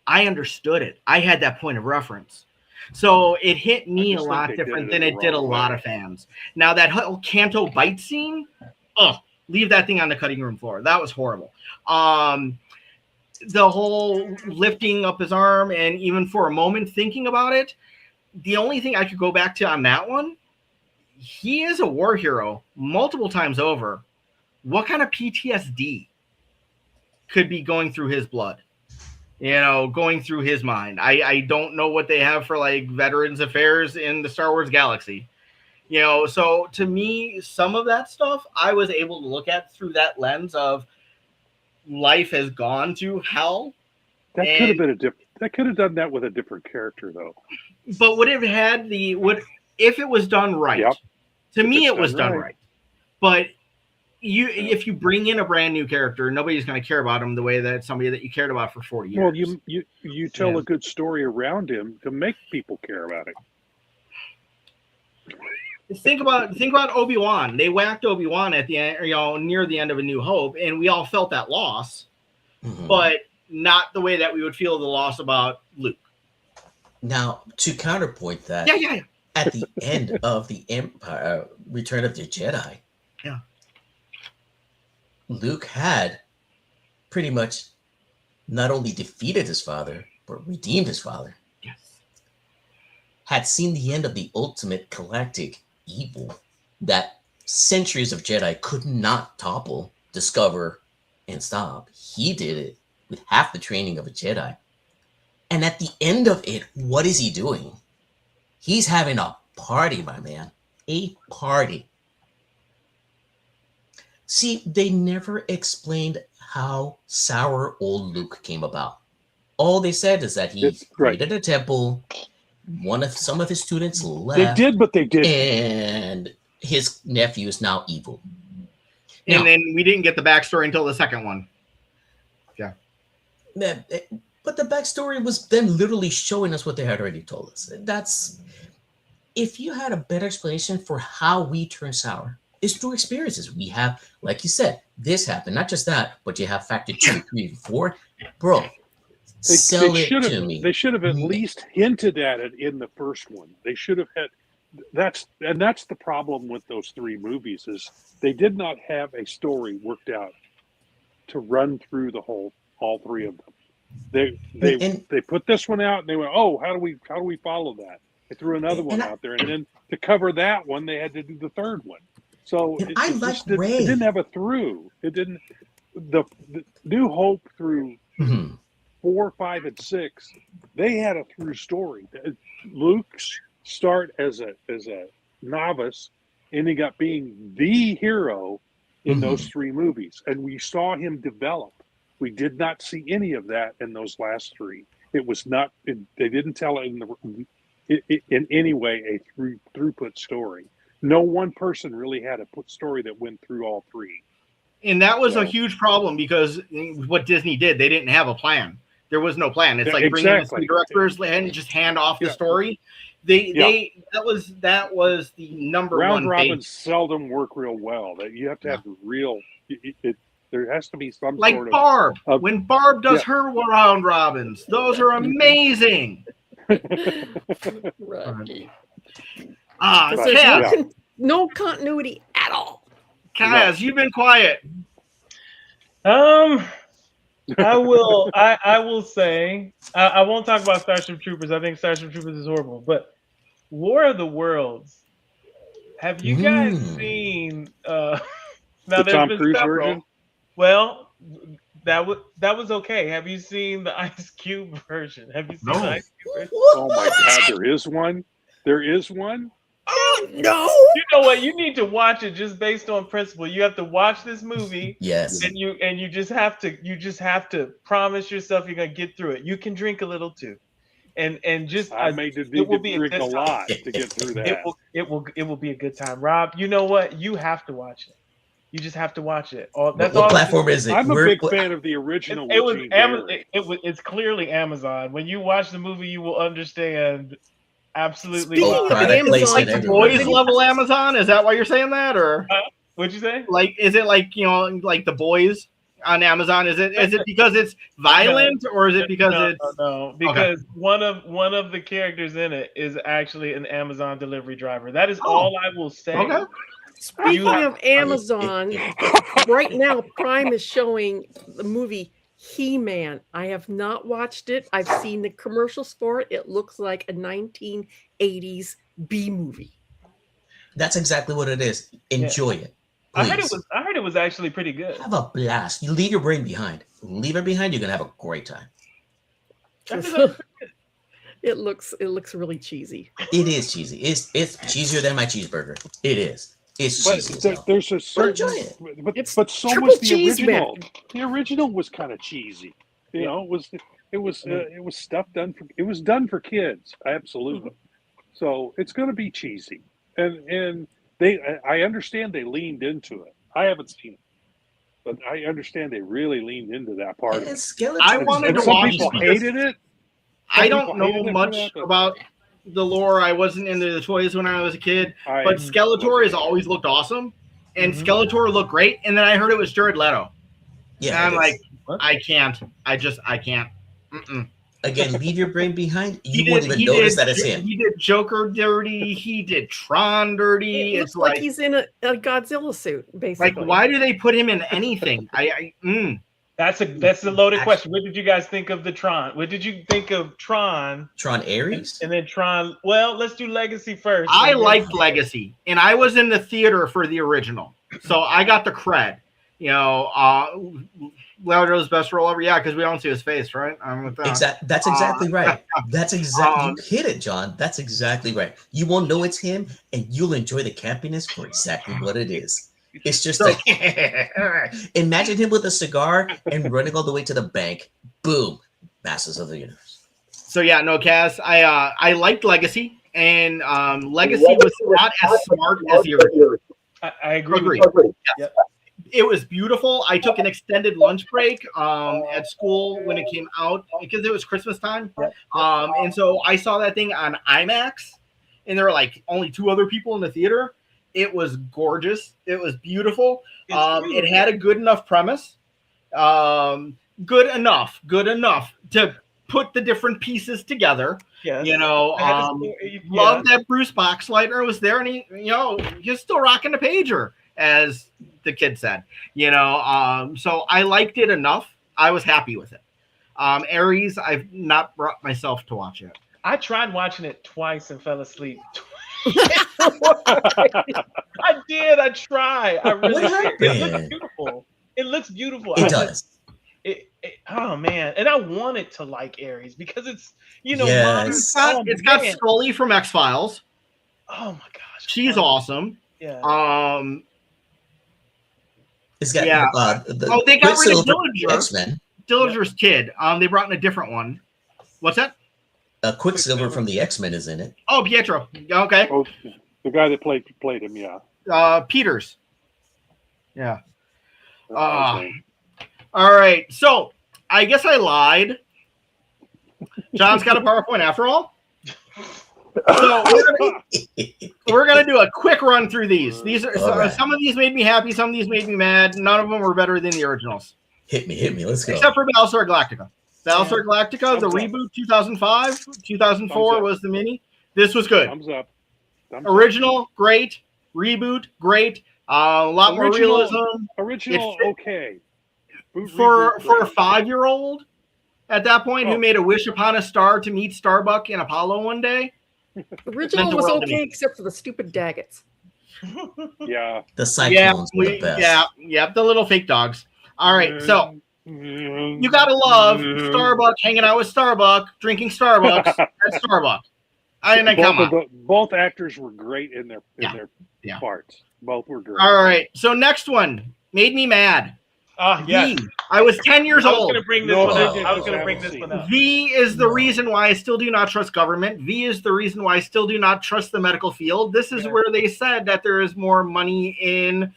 I understood it. I had that point of reference. So it hit me a lot different than it did a lot of fans. Now that whole Canto bite scene, leave that thing on the cutting room floor. That was horrible. the whole lifting up his arm, and even for a moment thinking about it, the only thing I could go back to on that one, he is a war hero multiple times over. What kind of PTSD could be going through his blood? Going through his mind. I don't know what they have for like Veterans Affairs in the Star Wars galaxy. So to me, some of that stuff I was able to look at through that lens of life has gone to hell. That could have been that could have done that with a different character though. But would it have had if it was done right? Yep. To me, it was done right. But if you bring in a brand new character, nobody's going to care about him the way that somebody that you cared about for 40 years. Well, you tell a good story around him to make people care about it. Think about Obi-Wan. They whacked Obi-Wan at the end, near the end of A New Hope, and we all felt that loss, but not the way that we would feel the loss about Luke. Now, to counterpoint that, at the end of the Empire, Return of the Jedi, Luke had pretty much not only defeated his father, but redeemed his father. Yes. Had seen the end of the ultimate galactic evil that centuries of Jedi could not topple, discover, and stop. He did it with half the training of a Jedi. And at the end of it, what is he doing? He's having a party, my man. A party. See, they never explained how sour old Luke came about. All they said is that he created a temple. Some of his students left. They did, but they did. And his nephew is now evil. And then we didn't get the backstory until the second one. Yeah. But the backstory was them literally showing us what they had already told us. If you had a better explanation for how we turn sour, it's through experiences. We have, like you said, this happened. Not just that, but you have factor 2, 3, 4. Bro, sell it to me. They should have at least hinted at it in the first one. They should have had. That's the problem with those 3 movies is they did not have a story worked out to run through all 3 of them. They put this one out and they went, oh, how do we follow that? They threw another one out there, and then to cover that one, they had to do the third one. So it didn't have a through. It didn't. The New Hope through 4, 5, and 6. They had a through story. Luke's start as a novice, ending up being the hero in those 3 movies, and we saw him develop. We did not see any of that in those last 3. It was not. They didn't tell it in any way a throughput story. No one person really had a story that went through all 3. And that was a huge problem because what Disney did, they didn't have a plan. There was no plan. It's like bringing in some directors and just hand off the story. That was the number one. Round robins seldom work real well. That you have to have real. There has to be some like sort of Barb. When Barb does her round robins, those are amazing. Right. Kaz, no continuity at all. Kaz, you've been quiet. I will say I won't talk about Starship Troopers. I think Starship Troopers is horrible. But War of the Worlds. Have you guys seen? Now the there's Tom been Cruise several. version? Well, that was okay. Have you seen the Ice Cube version? Have you seen the Ice Cube version? Oh my God, there is one. There is one. Oh no! You know what? You need to watch it just based on principle. You have to watch this movie. Yes. And you just have to promise yourself you're gonna get through it. You can drink a little too. And just I may need to drink a lot to get through that. It will be a good time. Rob, you know what? You have to watch it. You just have to watch it. What platform is it? I'm a big fan of the original. It's clearly Amazon. When you watch the movie, you will understand absolutely. Speaking of Amazon, like the boys level Amazon, is that why you're saying that, or what'd you say? Like, is it like like the boys on Amazon? Is it because it's violent, or is it because no? Because one of the characters in it is actually an Amazon delivery driver. That is all I will say. Okay. Speaking of Amazon, right now Prime is showing the movie He-Man. I have not watched it. I've seen the commercials for it. It looks like a 1980s B movie. That's exactly what it is. Enjoy it. I Please. heard it was actually pretty good. Have a blast. You leave your brain behind. Leave it behind. You're gonna have a great time. It looks really cheesy. It is cheesy. It's cheesier than my cheeseburger. It is. It's cheesy. As hell. There's a certain, enjoy it. but so triple was the cheese, original. man. The original was kind of cheesy. You know, it was stuff done for done for kids. Absolutely. So it's going to be cheesy, and I understand they leaned into it. I haven't seen it, but I understand they really leaned into that part. And Of it. Skeletor. I wanted And to some watch people it. hated it. I Some don't people know hated it for much that, but about the lore. I wasn't into the toys when I was a kid, I- but Skeletor has always looked awesome, and Skeletor looked great. And then I heard it was Jared Leto, Yeah. and I'm it like, is. I can't. I can't. Mm-mm. Again, leave your brain behind. He You won't even notice that it's him. He did Joker dirty. He did Tron dirty. It It's looks like he's in a Godzilla suit, basically. like, why do they put him in anything? That's a loaded question. What did you guys think of the Tron? What did you think of Tron? Tron Ares? And then Tron. Well, let's do Legacy first. I And then- liked Legacy, and I was in the theater for the original, so I got the cred. You know, Leonardo's best role ever. Yeah, because we don't see his face, right? I'm with that. That's exactly right. That's exactly you hit it, John. That's exactly right. You won't know it's him, and you'll enjoy the campiness for exactly what it is. It's just like imagine him with a cigar and running all the way to the bank. Boom, Masters of the Universe. So yeah, no, Cass, I liked Legacy, and Legacy was not as smart as the original. I agree. Agreed. With you. Yep. It was beautiful. I took an extended lunch break at school when it came out because it was Christmas time. And so I saw that thing on IMAX, and there were like only 2 other people in the theater. It was gorgeous. It was beautiful. It had a good enough premise. Good enough to put the different pieces together. Yes. You know, love that Bruce Boxleitner was there, and he's still rocking the pager, as the kid said. You know, so I liked it enough. I was happy with it. Ares, I've not brought myself to watch it. I tried watching it twice and fell asleep. I did. I tried. I really did. It looks beautiful. It looks beautiful. It does. Oh man, and I wanted to like Ares because it's Yes. It's got Scully from X-Files. Oh my gosh, She's awesome. Yeah. It's got they got rid of Quicksilver, Dillinger. X-Men. Dillinger's kid. They brought in a different one. What's that? Quicksilver from the X-Men is in it. Oh, Pietro. Okay. Oh, the guy that played him, yeah. Peters. Yeah. Okay. All right. So I guess I lied. John's got a PowerPoint after all. So we're gonna do a quick run through these. These are right. Some of these made me happy, some of these made me mad. None of them were better than the originals. Hit me. Let's go. Except for Battlestar Galactica. Battlestar Galactica, the reboot 2005, 2004 was the mini. This was good. Thumbs up. Original, great. Reboot, great. A lot more realism. Original, okay. For a 5-year-old at that point who made a wish upon a star to meet Starbuck in Apollo one day. Original was okay except for the stupid Daggets. Yeah. The Cyclones were the best. Yeah, the little fake dogs. All right, so you gotta love Starbuck hanging out with Starbuck, drinking Starbucks at Starbuck. Both actors were great in their parts. Both were great. All right, so next one made me mad. Yes. V. I was 10 years old. I was going to bring this one up. V is the reason why I still do not trust government. V is the reason why I still do not trust the medical field. This is where they said that there is more money in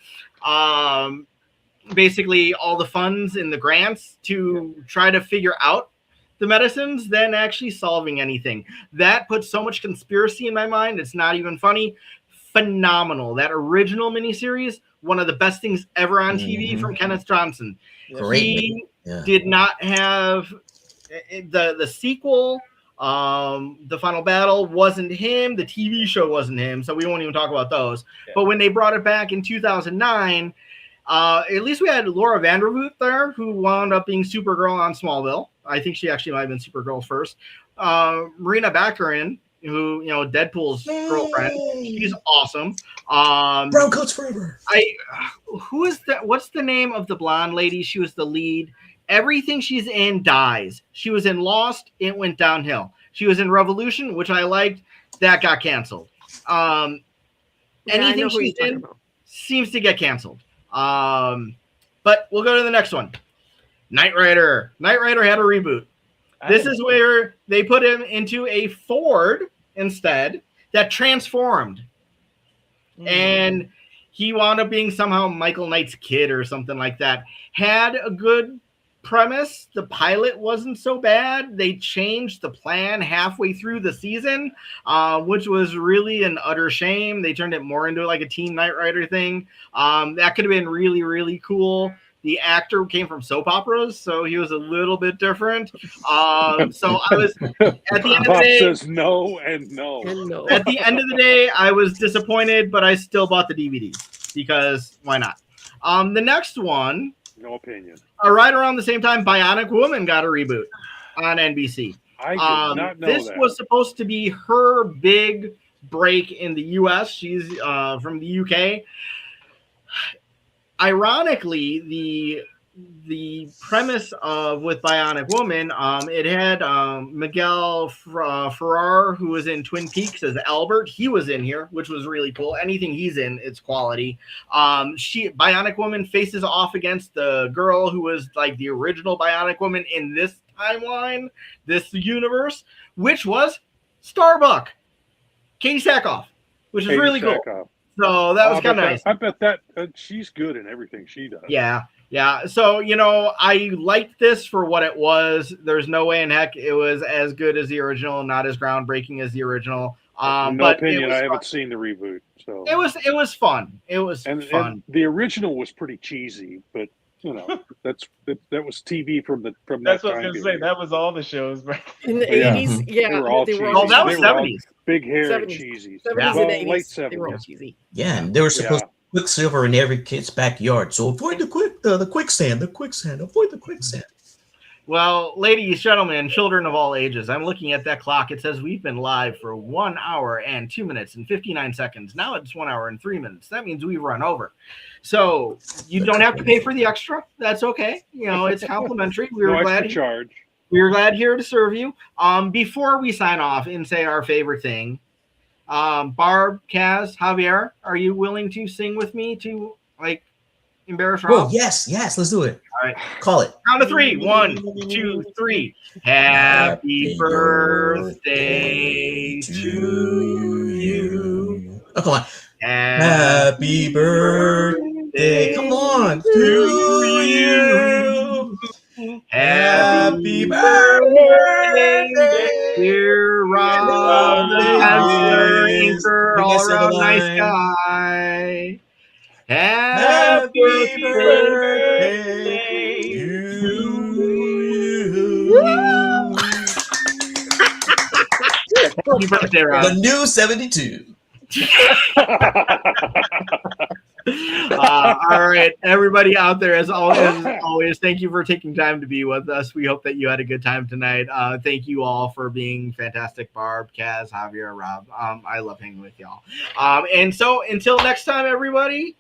basically all the funds and the grants to try to figure out the medicines than actually solving anything. That puts so much conspiracy in my mind. It's not even funny. Phenomenal. That original miniseries, one of the best things ever on TV from Kenneth Johnson. Great. He did not have the sequel. The Final Battle wasn't him. The TV show wasn't him. So we won't even talk about those. Yeah. But when they brought it back in 2009, At least we had Laura Vandervoot there, who wound up being Supergirl on Smallville. I think she actually might have been Supergirl first. Marina Baccarin, who, you know, Deadpool's girlfriend. She's awesome. Brown coats forever. Who is that? What's the name of the blonde lady? She was the lead. Everything she's in dies. She was in Lost. It went downhill. She was in Revolution, which I liked. That got canceled. Anything she's in seems to get canceled. But we'll go to the next one. Knight Rider. Knight Rider had a reboot. This is where they put him into a Ford instead that transformed. And he wound up being somehow Michael Knight's kid or something like that. Had a good premise. The pilot wasn't so bad. They changed the plan halfway through the season, which was really an utter shame. They turned it more into like a Teen Knight Rider thing. That could have been really, really cool. The actor came from soap operas, so he was a little bit different. So I was, at the end of the day, says no and no. At the end of the day, I was disappointed, but I still bought the DVDs because why not? The next one, no opinion. Right around the same time, Bionic Woman got a reboot on NBC. I did not know this that. was supposed to be her big break in the US. She's from the UK. Ironically, the premise of with Bionic Woman, it had Miguel Ferrer, who was in Twin Peaks as Albert. He was in here, which was really cool. Anything he's in, it's quality. Bionic Woman faces off against the girl who was like the original Bionic Woman in this timeline, this universe, which was Starbuck, Katie Sackhoff, which is really cool. So that was kind of nice. I bet that she's good in everything she does. Yeah. So, you know, I liked this for what it was. There's no way in heck it was as good as the original, not as groundbreaking as the original. But opinion, I haven't seen the reboot. So it was fun. It was fun. And the original was pretty cheesy, but you know, that was TV from that time. That's what I was gonna say. That was all the shows, right? In the 80s, yeah. They were all cheesy. Oh, that was 70s. Big hair 70s. and cheesy. 70s and 80s. Late 70s. They were all cheesy. Yeah, and they were supposed to put Quicksilver in every kid's backyard. So avoid the quicksand. Avoid the quicksand. Well, ladies, gentlemen, children of all ages, I'm looking at that clock. It says we've been live for 1 hour and 2 minutes and 59 seconds. Now it's 1 hour and 3 minutes. That means we've run over. So you don't have to pay for the extra. That's okay. You know, it's complimentary. We were glad. Charge. We were glad here to serve you. Before we sign off and say our favorite thing, Barb, Kaz, Javier, are you willing to sing with me to like embarrass Rob? Oh, yes, let's do it. All right. Call it. Count to three. 1, 2, 3. Happy birthday to you. Oh, come on. Happy birthday. Come on. To you. Happy birthday, dear Rob, the answer anchor all around nice guy. Happy birthday to you. Happy birthday, Rob. The new 72. All right, everybody out there, as always, thank you for taking time to be with us. We hope that you had a good time tonight. Thank you all for being fantastic. Barb, Kaz, Javier, Rob. I love hanging with y'all. And so until next time, everybody,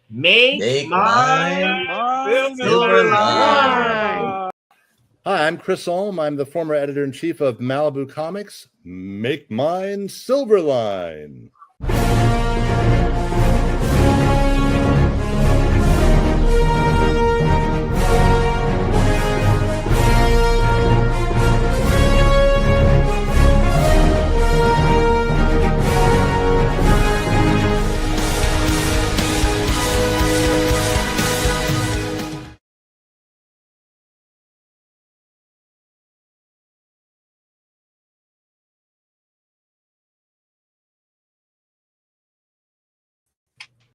make mine Silverline. Hi, I'm Chris Olm. I'm the former editor-in-chief of Malibu Comics. Make mine Silverline.